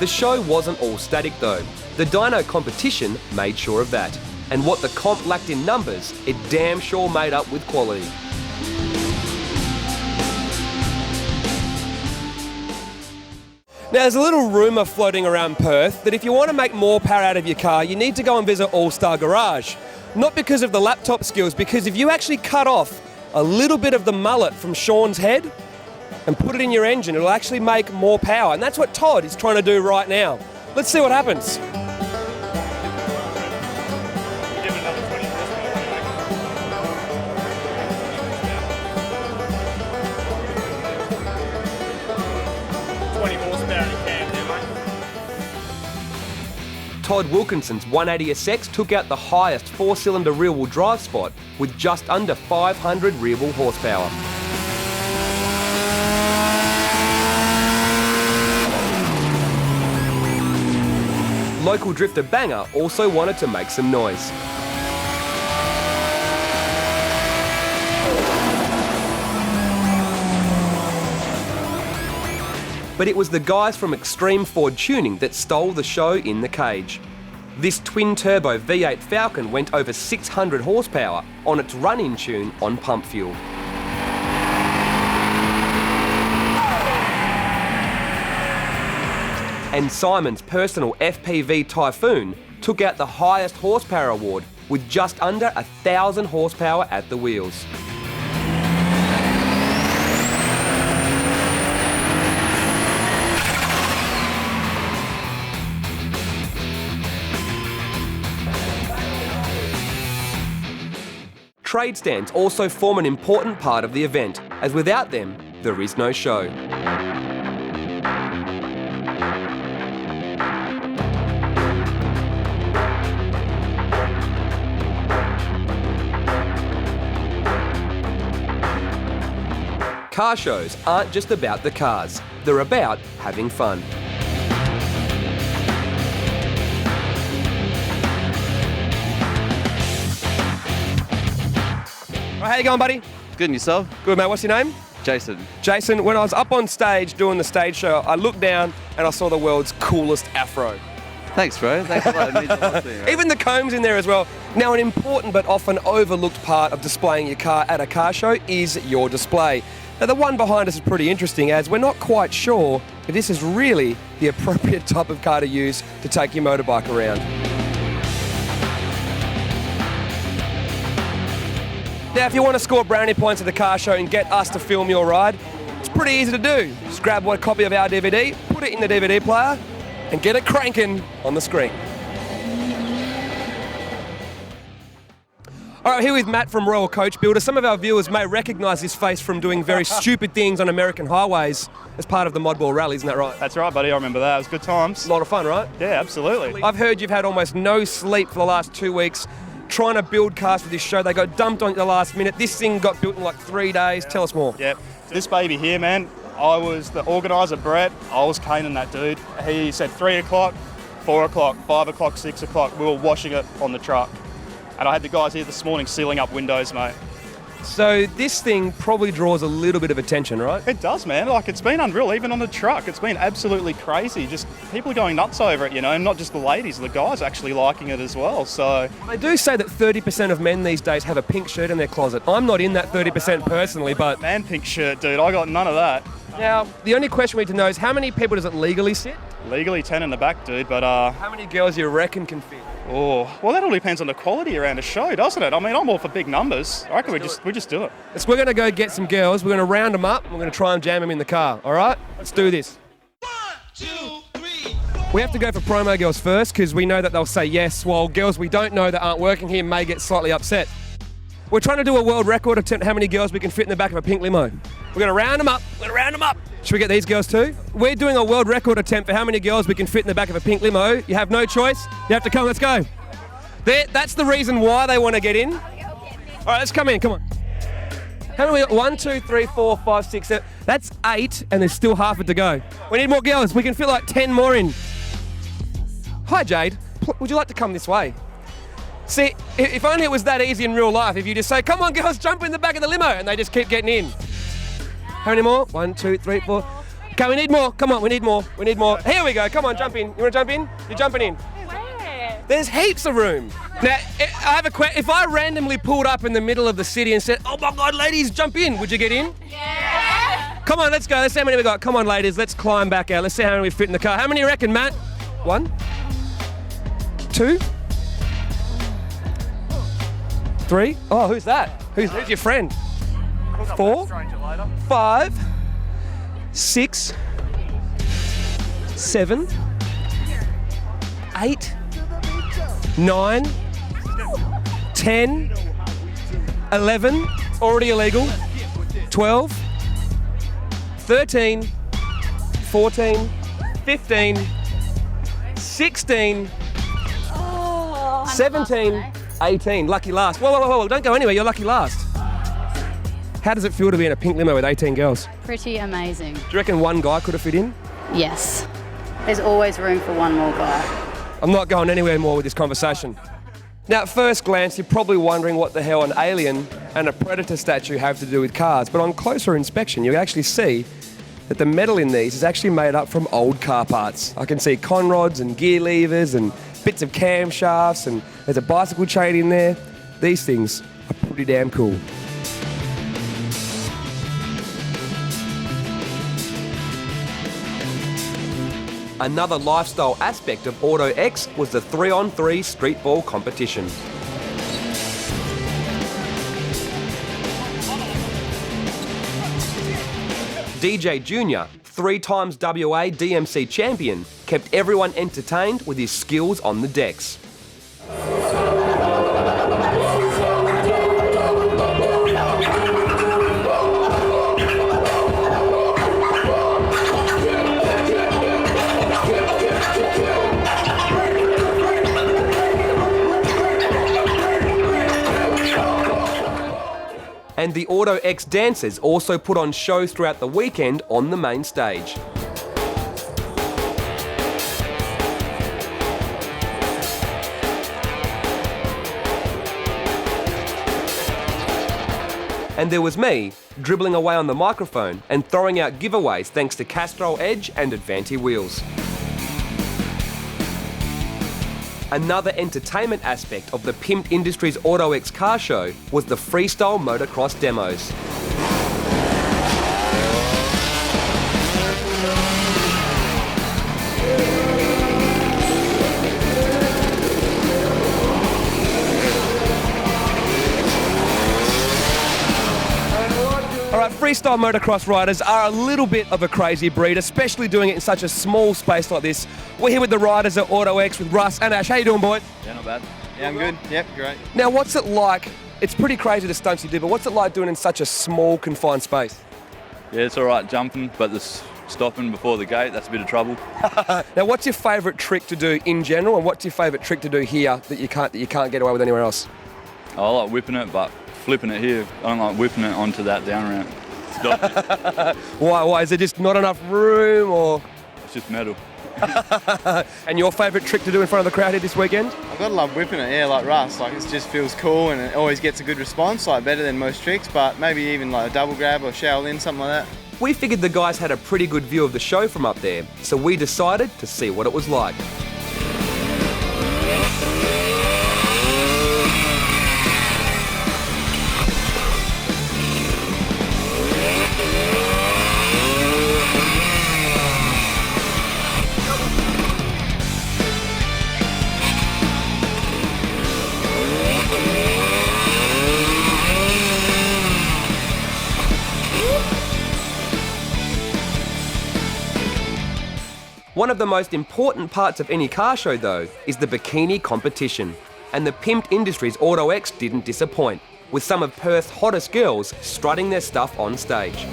The show wasn't all static though. The dyno competition made sure of that. And what the comp lacked in numbers, it damn sure made up with quality. Now, there's a little rumour floating around Perth that if you want to make more power out of your car, you need to go and visit All Star Garage. Not because of the laptop skills, because if you actually cut off a little bit of the mullet from Sean's head and put it in your engine, it'll actually make more power. And that's what Todd is trying to do right now. Let's see what happens. Todd Wilkinson's 180SX took out the highest 4-cylinder rear-wheel drive spot with just under 500 rear-wheel horsepower. Local drifter Banger also wanted to make some noise. But it was the guys from Extreme Ford Tuning that stole the show in the cage. This twin-turbo V8 Falcon went over 600 horsepower on its run-in tune on pump fuel. And Simon's personal FPV Typhoon took out the highest horsepower award with just under 1,000 horsepower at the wheels. Trade stands also form an important part of the event, as without them, there is no show. Car shows aren't just about the cars, they're about having fun. How you going, buddy? Good, and yourself? Good, mate. What's your name? Jason. Jason, when I was up on stage doing the stage show, I looked down and I saw the world's coolest afro. Thanks, bro. Thanks a lot. It means a lot to me, mate. Even the comb's in there as well. Now, an important but often overlooked part of displaying your car at a car show is your display. Now, the one behind us is pretty interesting, as we're not quite sure if this is really the appropriate type of car to use to take your motorbike around. Now, if you want to score brownie points at the car show and get us to film your ride, it's pretty easy to do. Just grab one copy of our DVD, put it in the DVD player, and get it cranking on the screen. All right, here with Matt from Royal Coach Builder. Some of our viewers may recognise this face from doing very stupid things on American highways as part of the Modball Rally, isn't that right? That's right, buddy. I remember that. It was good times. A lot of fun, right? Yeah, absolutely. I've heard you've had almost no sleep for the last 2 weeks trying to build cars for this show. They got dumped on at the last minute. This thing got built in like 3 days. Tell us more. Yep. This baby here, man, I was the organiser, Brett. I was caning that dude. He said 3 o'clock, 4 o'clock, 5 o'clock, 6 o'clock. We were washing it on the truck. And I had the guys here this morning sealing up windows, mate. So this thing probably draws a little bit of attention, right? It does, man. Like, it's been unreal, even on the truck. It's been absolutely crazy. Just people are going nuts over it, you know, and not just the ladies, the guys actually liking it as well, so. They do say that 30% of men these days have a pink shirt in their closet. I'm not in that 30% personally, but... Man, pink shirt, dude. I got none of that. Now, the only question we need to know is how many people does it legally sit? Legally 10 in the back, dude, but... How many girls do you reckon can fit? Oh, well, that all depends on the quality around the show, doesn't it? I mean, I'm all for big numbers. I reckon we just do it. We're going to go get some girls. We're going to round them up. And we're going to try and jam them in the car. All right? Let's do this. 1, 2, 3. We have to go for promo girls first because we know that they'll say yes, while girls we don't know that aren't working here may get slightly upset. We're trying to do a world record attempt how many girls we can fit in the back of a pink limo. We're going to round them up. Should we get these girls too? We're doing a world record attempt for how many girls we can fit in the back of a pink limo. You have no choice. You have to come. Let's go. That's the reason why they want to get in. All right, let's come in. Come on. How many we got? 1, 2, 3, 4, 5, 6, 7. That's 8, and there's still half it to go. We need more girls. We can fit like 10 more in. Hi, Jade. Would you like to come this way? See, if only it was that easy in real life. If you just say, come on, girls, jump in the back of the limo, and they just keep getting in. How many more? 1, 2, 3, 4. Okay, we need more. Come on, we need more. We need more. Here we go. Come on, jump in. You want to jump in? You're jumping in. Where? There's heaps of room. Now, I have a question. If I randomly pulled up in the middle of the city and said, oh my God, ladies, jump in, would you get in? Yeah. Come on, let's go. Let's see how many we got. Come on, ladies, let's climb back out. Let's see how many we fit in the car. How many you reckon, Matt? 1, 2, 3. Oh, who's that? Who's your friend? 4, 5, 6, 7, 8, 9, 10, 11, already illegal, 12, 13, 14, 15, 16, 17, 18. Lucky last. Whoa, don't go anywhere, you're lucky last. How does it feel to be in a pink limo with 18 girls? Pretty amazing. Do you reckon one guy could have fit in? Yes. There's always room for one more guy. I'm not going anywhere more with this conversation. Now, at first glance, you're probably wondering what the hell an alien and a predator statue have to do with cars, but on closer inspection, you actually see that the metal in these is actually made up from old car parts. I can see conrods and gear levers and bits of camshafts, and there's a bicycle chain in there. These things are pretty damn cool. Another lifestyle aspect of Auto X was the 3-on-3 street ball competition. DJ Junior, 3 times WA DMC champion, kept everyone entertained with his skills on the decks. And the Auto X dancers also put on shows throughout the weekend on the main stage. And there was me, dribbling away on the microphone and throwing out giveaways thanks to Castrol Edge and Advanti wheels. Another entertainment aspect of the Pimped Industries AutoX car show was the freestyle motocross demos. Alright, freestyle motocross riders are a little bit of a crazy breed, especially doing it in such a small space like this. We're here with the riders at AutoX with Russ and Ash. How you doing, boy? Yeah, not bad. Yeah, I'm good. Yep, great. Now, what's it like? It's pretty crazy the stunts you do, but what's it like doing in such a small, confined space? Yeah, it's all right jumping, but the stopping before the gate, that's a bit of trouble. Now, what's your favourite trick to do in general, and what's your favourite trick to do here that you can't get away with anywhere else? I like whipping it, but flipping it here. I don't like whipping it onto that down ramp. Why? Is there just not enough room, or? It's just metal. And your favourite trick to do in front of the crowd here this weekend? I've got to love whipping it, yeah, like Russ. Like, it just feels cool and it always gets a good response, like better than most tricks, but maybe even like a double grab or Shaolin, something like that. We figured the guys had a pretty good view of the show from up there, so we decided to see what it was like. One of the most important parts of any car show, though, is the bikini competition. And the Pimped Industries AutoX didn't disappoint, with some of Perth's hottest girls strutting their stuff on stage.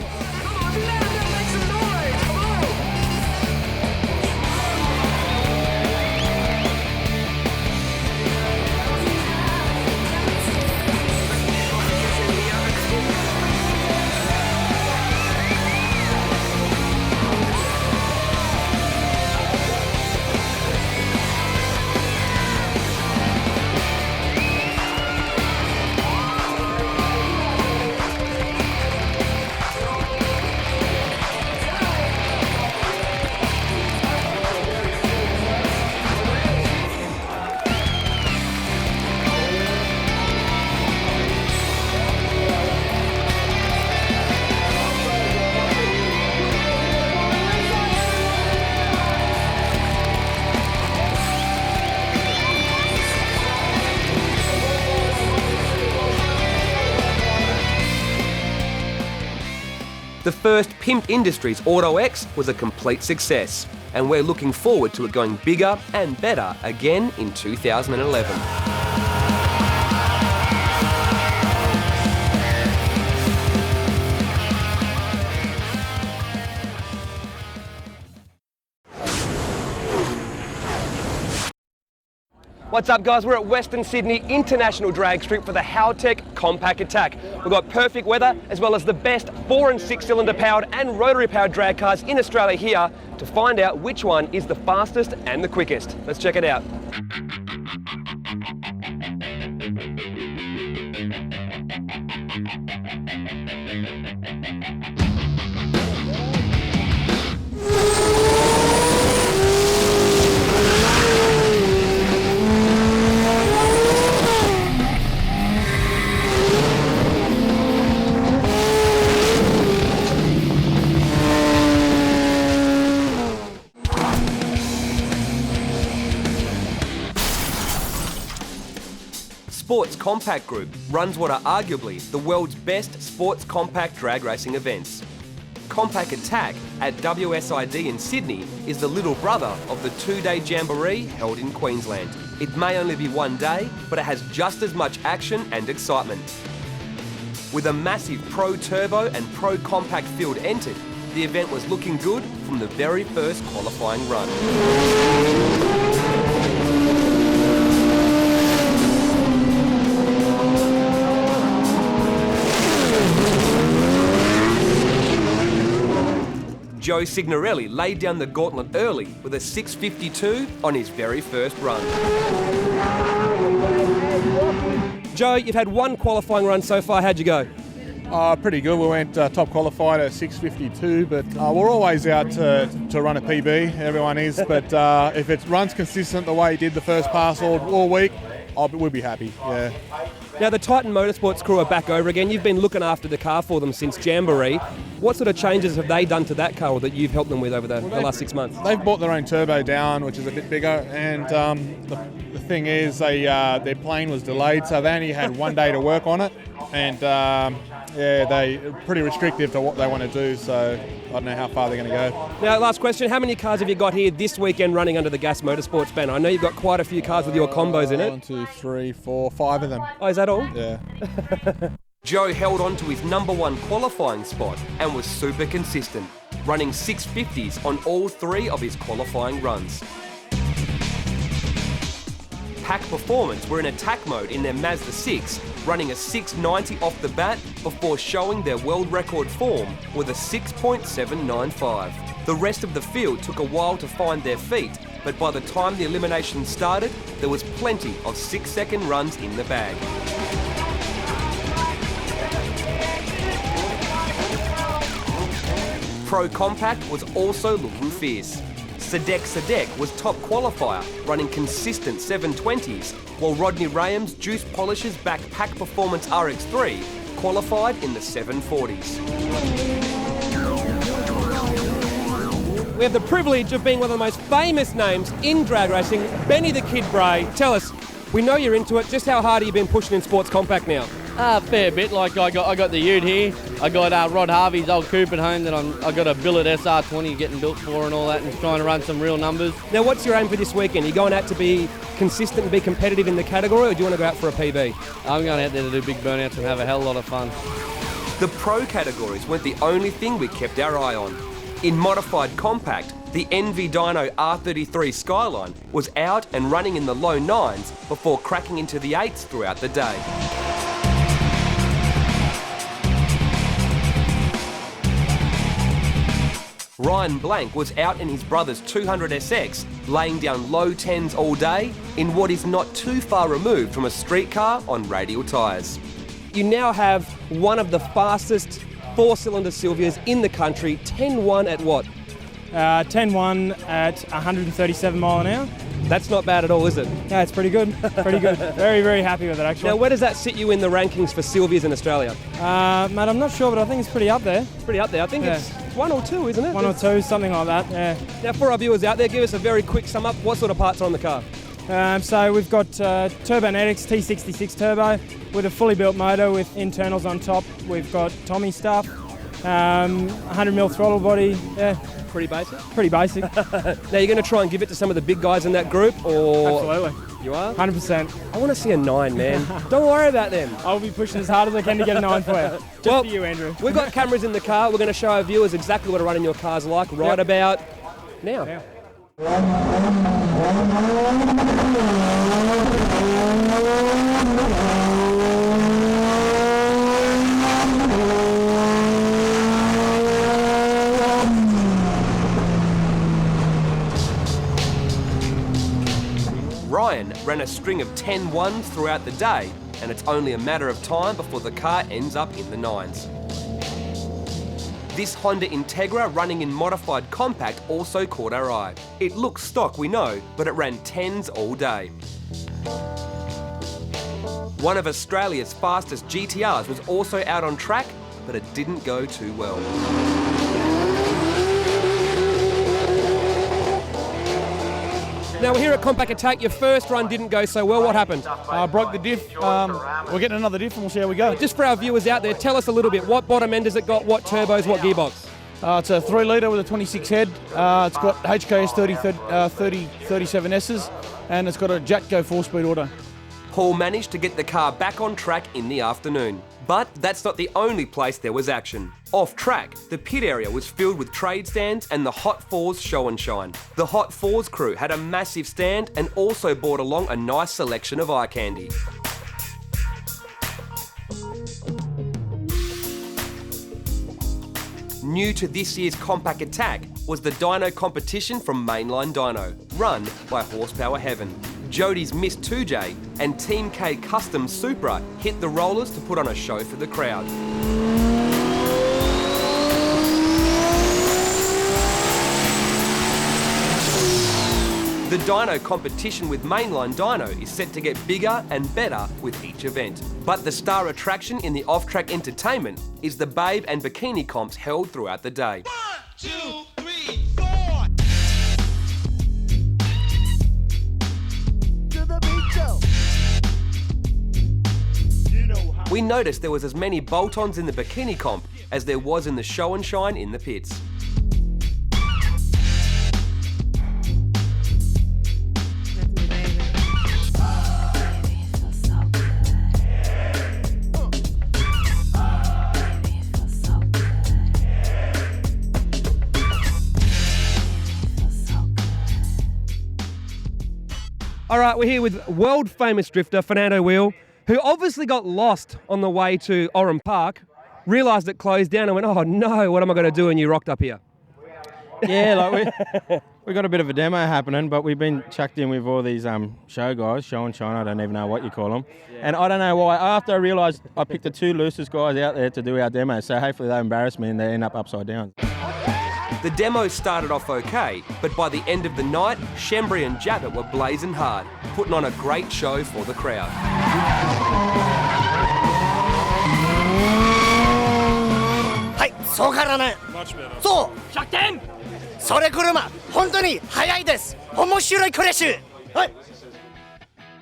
The first Pimped Industries AutoX was a complete success, and we're looking forward to it going bigger and better again in 2011. What's up, guys? We're at Western Sydney International Drag Strip for the Haltech Compact Attack. We've got perfect weather as well as the best 4 and 6 cylinder powered and rotary powered drag cars in Australia here to find out which one is the fastest and the quickest. Let's check it out. Sports Compact Group runs what are arguably the world's best sports compact drag racing events. Compact Attack at WSID in Sydney is the little brother of the 2-day jamboree held in Queensland. It may only be one day, but it has just as much action and excitement. With a massive Pro Turbo and Pro Compact field entered, the event was looking good from the very first qualifying run. Joe Signorelli laid down the gauntlet early with a 6:52 on his very first run. Joe, you've had one qualifying run so far. How'd you go? Pretty good. We went top qualified at 6:52, but we're always out to run a PB. Everyone is, but if it runs consistent the way it did the first pass all week, we'll be happy. Yeah. Now, the Titan Motorsports crew are back over again. You've been looking after the car for them since Jamboree. What sort of changes have they done to that car or that you've helped them with over the last 6 months? They've bought their own turbo down, which is a bit bigger, and the thing is their plane was delayed, so they only had 1 day to work on it, and they're pretty restrictive to what they want to do, so I don't know how far they're going to go. Now, last question, how many cars have you got here this weekend running under the Gas Motorsports banner? I know you've got quite a few cars with your combos in it. 1, 2, 3, 4, 5 of them. Oh, is that all? Yeah. Joe held on to his #1 qualifying spot and was super consistent, running 650s on all 3 of his qualifying runs. Pack Performance were in attack mode in their Mazda 6, running a 690 off the bat before showing their world record form with a 6.795. The rest of the field took a while to find their feet, but by the time the elimination started, there was plenty of 6-second runs in the bag. Pro Compact was also looking fierce. Sadek was top qualifier, running consistent 720s, while Rodney Raham's Juice Polish's back Pack Performance RX3 qualified in the 740s. We have the privilege of being one of the most famous names in drag racing, Benny the Kid Bray. Tell us, we know you're into it, just how hard have you been pushing in Sports Compact now? Fair bit. Like I got the Ute here. I got Rod Harvey's old coupe at home that I got a Billet SR20 getting built for and all that, and trying to run some real numbers. Now, what's your aim for this weekend? Are you going out to be consistent and be competitive in the category, or do you want to go out for a PB? I'm going out there to do big burnouts and have a hell of a lot of fun. The pro categories weren't the only thing we kept our eye on. In modified compact, the Envy Dyno R33 Skyline was out and running in the low 9s before cracking into the 8s throughout the day. Ryan Blank was out in his brother's 200SX, laying down low 10s all day in what is not too far removed from a street car on radial tyres. You now have one of the fastest 4-cylinder Silvias in the country, 10.1 at what? 10.1 at 137 mile an hour. That's not bad at all, is it? Yeah, it's pretty good. Pretty good. Very, very happy with it, actually. Now, where does that sit you in the rankings for Silvias in Australia? Mate, I'm not sure, but I think it's pretty up there. It's pretty up there. I think it's 1 or 2, isn't it? 1 or 2, something like that, yeah. Now, for our viewers out there, give us a very quick sum up. What sort of parts are on the car? So we've got Turbonetics T66 turbo with a fully built motor with internals on top. We've got Tommy stuff, 100mm throttle body, yeah. Pretty basic? Pretty basic. Now, you're going to try and give it to some of the big guys in that group, or...? Absolutely. You are? 100%. I want to see a 9, man. Don't worry about them. I'll be pushing as hard as I can to get a 9 for you. Just for you, Andrew. We've got cameras in the car. We're going to show our viewers exactly what a run in your car's like right about now. Yeah. Ryan ran a string of 10.1s throughout the day, and it's only a matter of time before the car ends up in the 9s. This Honda Integra running in modified compact also caught our eye. It looks stock, we know, but it ran 10s all day. One of Australia's fastest GTRs was also out on track, but it didn't go too well. Now, we're here at Compact Attack. Your first run didn't go so well. What happened? Broke the diff. We're getting another diff and we'll see how we go. Just for our viewers out there, tell us a little bit. What bottom end has it got? What turbos? What gearbox? It's a 3 litre with a 26 head. It's got HKS 37Ss and it's got a Jatco 4-speed auto. Paul managed to get the car back on track in the afternoon. But that's not the only place there was action. Off track, the pit area was filled with trade stands and the Hot Fours show and shine. The Hot Fours crew had a massive stand and also brought along a nice selection of eye candy. New to this year's Compact Attack was the dyno competition from Mainline Dyno, run by Horsepower Heaven. Jody's Miss 2J and Team K Custom Supra hit the rollers to put on a show for the crowd. The dyno competition with Mainline Dyno is set to get bigger and better with each event. But the star attraction in the off-track entertainment is the babe and bikini comps held throughout the day. 1, 2, 3, 4. To the beat, Joe. We noticed there was as many bolt-ons in the bikini comp as there was in the show and shine in the pits. All right, we're here with world famous drifter Fernando Wheel, who obviously got lost on the way to Oran Park, realised it closed down and went, oh no, what am I going to do? And you rocked up here. Yeah, like we got a bit of a demo happening, but we've been chucked in with all these show guys, show and shine, I don't even know what you call them. Yeah. And I don't know why, after I realised I picked the two loosest guys out there to do our demo, so hopefully they embarrass me and they end up upside down. The demo started off okay, but by the end of the night, Shembri and Jabbit were blazing hard, putting on a great show for the crowd. はい、そうからね。そう。100点。それ車、本当に速いです。面白いクラッシュ。はい。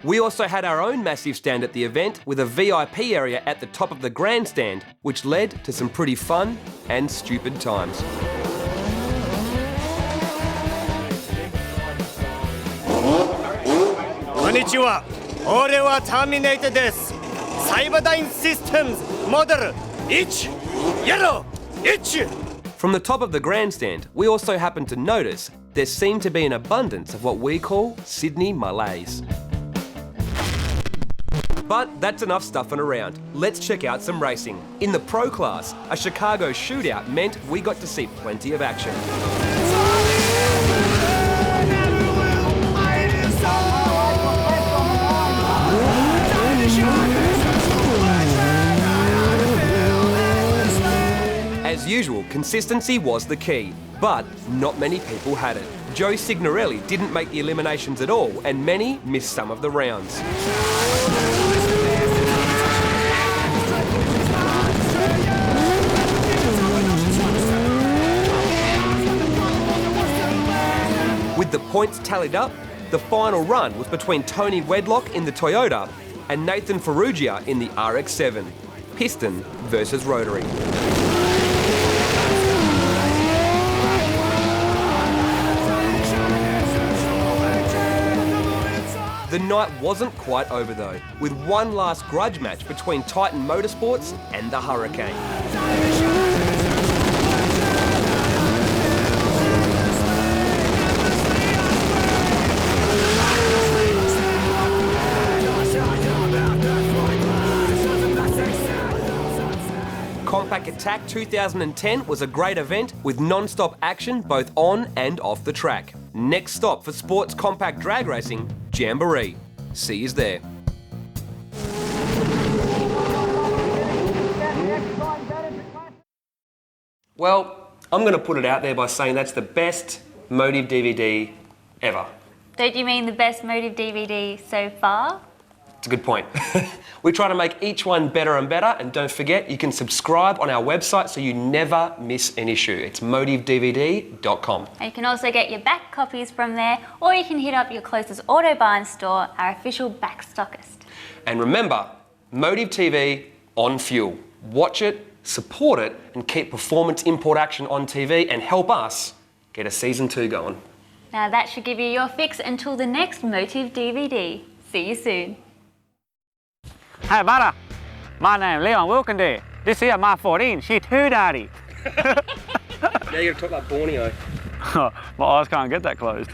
We also had our own massive stand at the event with a VIP area at the top of the grandstand, which led to some pretty fun and stupid times. こんにちは。俺はターミネーターです。サイバダインシステムズモデル1、yellow 1。 From the top of the grandstand, we also happened to notice there seemed to be an abundance of what we call Sydney Malays. But that's enough stuffing around. Let's check out some racing. In the pro class, a Chicago shootout meant we got to see plenty of action. As usual, consistency was the key, but not many people had it. Joe Signorelli didn't make the eliminations at all, and many missed some of the rounds. With the points tallied up, the final run was between Tony Wedlock in the Toyota and Nathan Ferrugia in the RX-7. Piston versus rotary. The night wasn't quite over though, with one last grudge match between Titan Motorsports and the Hurricane. Compact Attack 2010 was a great event with non-stop action both on and off the track. Next stop for sports compact drag racing, Jamboree. See you there. Well, I'm going to put it out there by saying that's the best Motive DVD ever. Don't you mean the best Motive DVD so far? It's a good point. We try to make each one better and better, and don't forget you can subscribe on our website so you never miss an issue. It's motivedvd.com. And you can also get your back copies from there, or you can hit up your closest Autobarn store, our official back stockist. And remember, Motive TV on fuel. Watch it, support it, and keep performance import action on TV and help us get a season 2 going. Now that should give you your fix until the next Motive DVD. See you soon. Hey, brother. My name Leon Wilkender. This here my 14. She too daddy. Now you're gonna talk like Borneo. My eyes can't get that closed.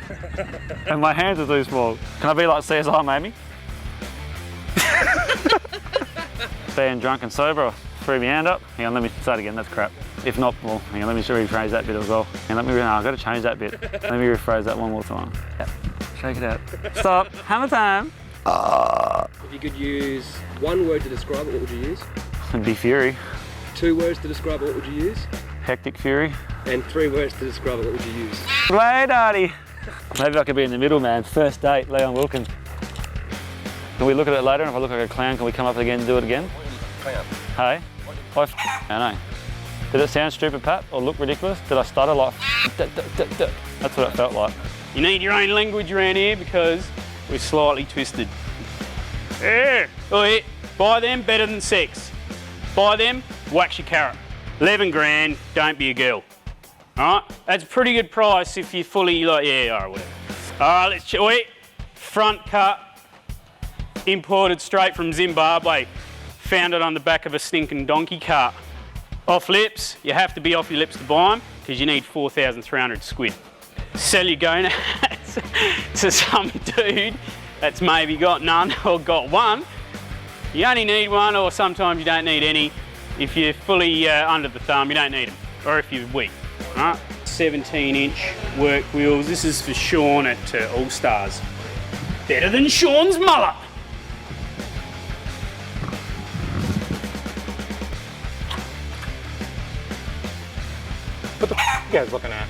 And my hands are too small. Can I be like CSI maybe? Being drunk and sober, threw my hand up. Hang on, let me start again, that's crap. If not, well, hang on, let me rephrase that bit as well. And I've got to change that bit. Let me rephrase that one more time. Yep. Shake it out. Stop. Hammer time. If you could use one word to describe it, what would you use? It'd be fury. 2 words to describe it, what would you use? Hectic fury. And 3 words to describe it, what would you use? Play, Daddy. Maybe I could be in the middle, man. First date, Leon Wilkins. Can we look at it later? And if I look like a clown, can we come up again and do it again? Clown. Hey? I know. Did it sound stupid, Pat, or look ridiculous? Did I stutter like That's what it felt like. You need your own language around here because we're slightly twisted. Yeah. Oh, yeah. Buy them, better than sex. Buy them, wax your carrot. 11 grand, don't be a girl. All right? That's a pretty good price if you're fully like, yeah, all right, whatever. All right, let's check. Wait. Front cut, imported straight from Zimbabwe. Found it on the back of a stinking donkey cart. Off lips, you have to be off your lips to buy them because you need 4,300 squid. Sell your gonads to some dude that's maybe got none or got one. You only need one, or sometimes you don't need any. If you're fully under the thumb, you don't need them, or if you're weak. All right? 17-inch work wheels. This is for Sean at All Stars. Better than Sean's mullet. What the f*** you guys looking at?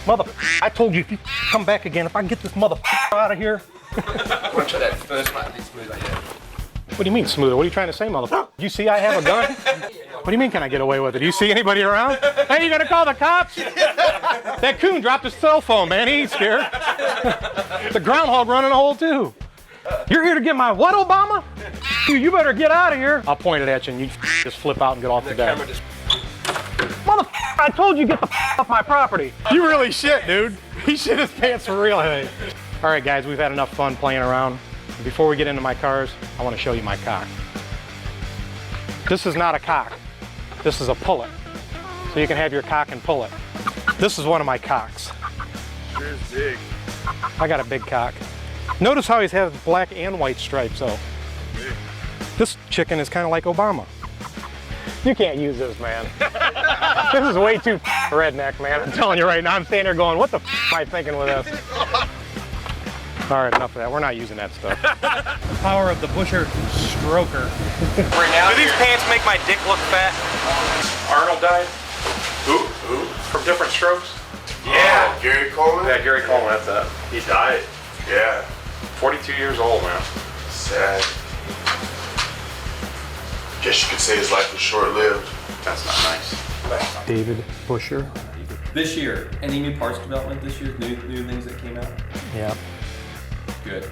Mother, I told you if you come back again, if I can get this mother out of here. I want to try that first one, it's smoother, yeah. What do you mean smoother? What are you trying to say, mother? You see I have a gun? What do you mean can I get away with it? Do you see anybody around? Hey, you gonna call the cops? That coon dropped his cell phone, man. He ain't scared. The groundhog running a hole too. You're here to get my what, Obama? You better get out of here. I'll point it at you and you just flip out and get off the deck. Mother, I told you get the off my property. You really shit, dude. He shit his pants for real, hey. All right, guys, we've had enough fun playing around. Before we get into my cars, I want to show you my cock. This is not a cock. This is a pullet. So you can have your cock and pull it. This is one of my cocks. Sure is big. I got a big cock. Notice how he has black and white stripes, though. This chicken is kind of like Obama. You can't use this, man. This is way too redneck, man. I'm telling you right now, I'm standing there going, what the am I thinking with this? All right, enough of that. We're not using that stuff. The power of the Busher stroker. Right now, do these pants make my dick look fat? Arnold died Who? from different strokes. Yeah. Gary Coleman? Yeah, Gary Coleman, that's that. He died. Yeah. 42 years old, man. Sad. Guess you could say his life was short-lived. That's not nice. David Busher. This year, any new parts development this year? New things that came out? Yeah. Good.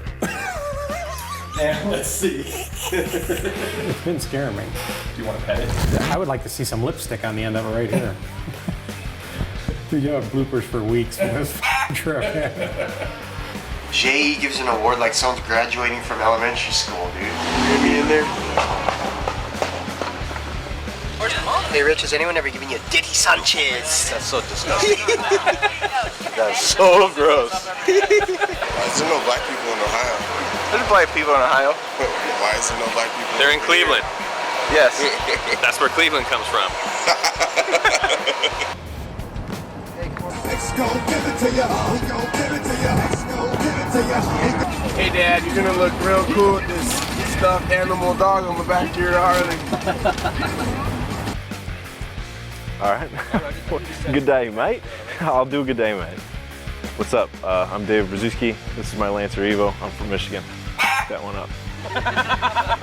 Now, let's see. It's been scaring me. Do you want to pet it? I would like to see some lipstick on the end of it right here. Dude, you have bloopers for weeks from this trip. JE gives an award like someone's graduating from elementary school, dude. You me in there? Hey Rich, has anyone ever given you a Diddy Sanchez? That's so disgusting. That's so gross. Why is there no black people in Ohio? There's black people in Ohio. Why is there no black people? They're in Cleveland. Yes. That's where Cleveland comes from. Hey Dad, you're gonna look real cool with this stuffed animal dog on the back of your Harley. All right. Good day, mate. I'll do a good day, mate. What's up? I'm Dave Brzezinski. This is my Lancer Evo. I'm from Michigan. That one up.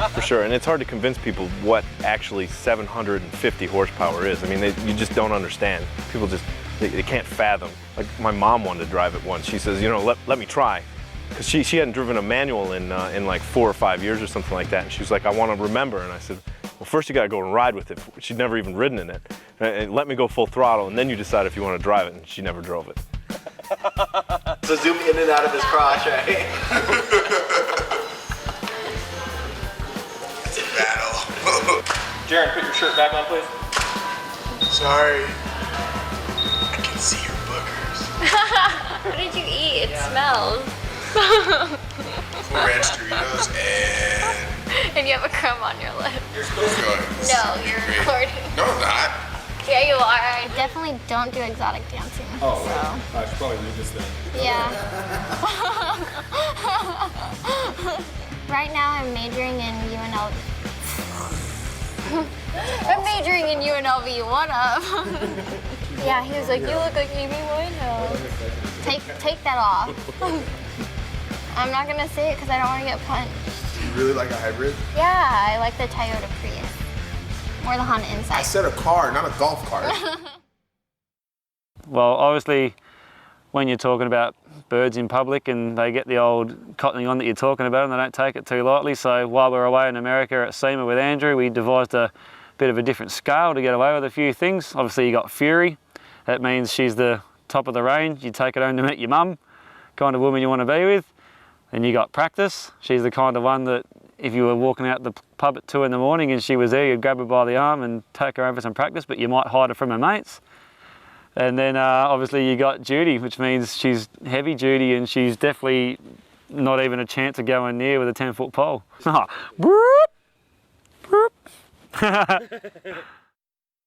For sure, and it's hard to convince people what actually 750 horsepower is. I mean, you just don't understand. People just, they can't fathom. Like my mom wanted to drive it once. She says, you know, let me try. Because she hadn't driven a manual in like 4 or 5 years or something like that. And she was like, I want to remember. And I said, well, first you got to go and ride with it. She'd never even ridden in it. And let me go full throttle, and then you decide if you want to drive it. And she never drove it. So zoom in and out of his crotch, right? It's a battle. Jaron, put your shirt back on, please. Sorry. I can see your boogers. What did you eat? It smells. 4 ranch Doritos and... And you have a crumb on your lip. You're supposed to go ahead. No, you're recording. No, I'm not. Yeah, you are. I definitely don't do exotic dancing. Oh, so. I should probably leave this then. Yeah. Right now I'm majoring in UNLV. I'm majoring in UNLV, what up? Yeah, he was like, you look like Amy Winehouse. Take that off. I'm not gonna say it because I don't want to get punched. You really like a hybrid? Yeah, I like the Toyota Prius. Or the Honda Insight. I said a car, not a golf cart. Well, obviously, when you're talking about birds in public and they get the old cottoning on that you're talking about and they don't take it too lightly, so while we were away in America at SEMA with Andrew, we devised a bit of a different scale to get away with a few things. Obviously, you got Fury. That means she's the top of the range. You take it home to meet your mum, kind of woman you want to be with. Then you got Practice. She's the kind of one that if you were walking out the pub at 2 in the morning and she was there, you'd grab her by the arm and take her home for some practice, but you might hide her from her mates. And then obviously you got Judy, which means she's heavy duty and she's definitely not even a chance of going near with a 10-foot pole.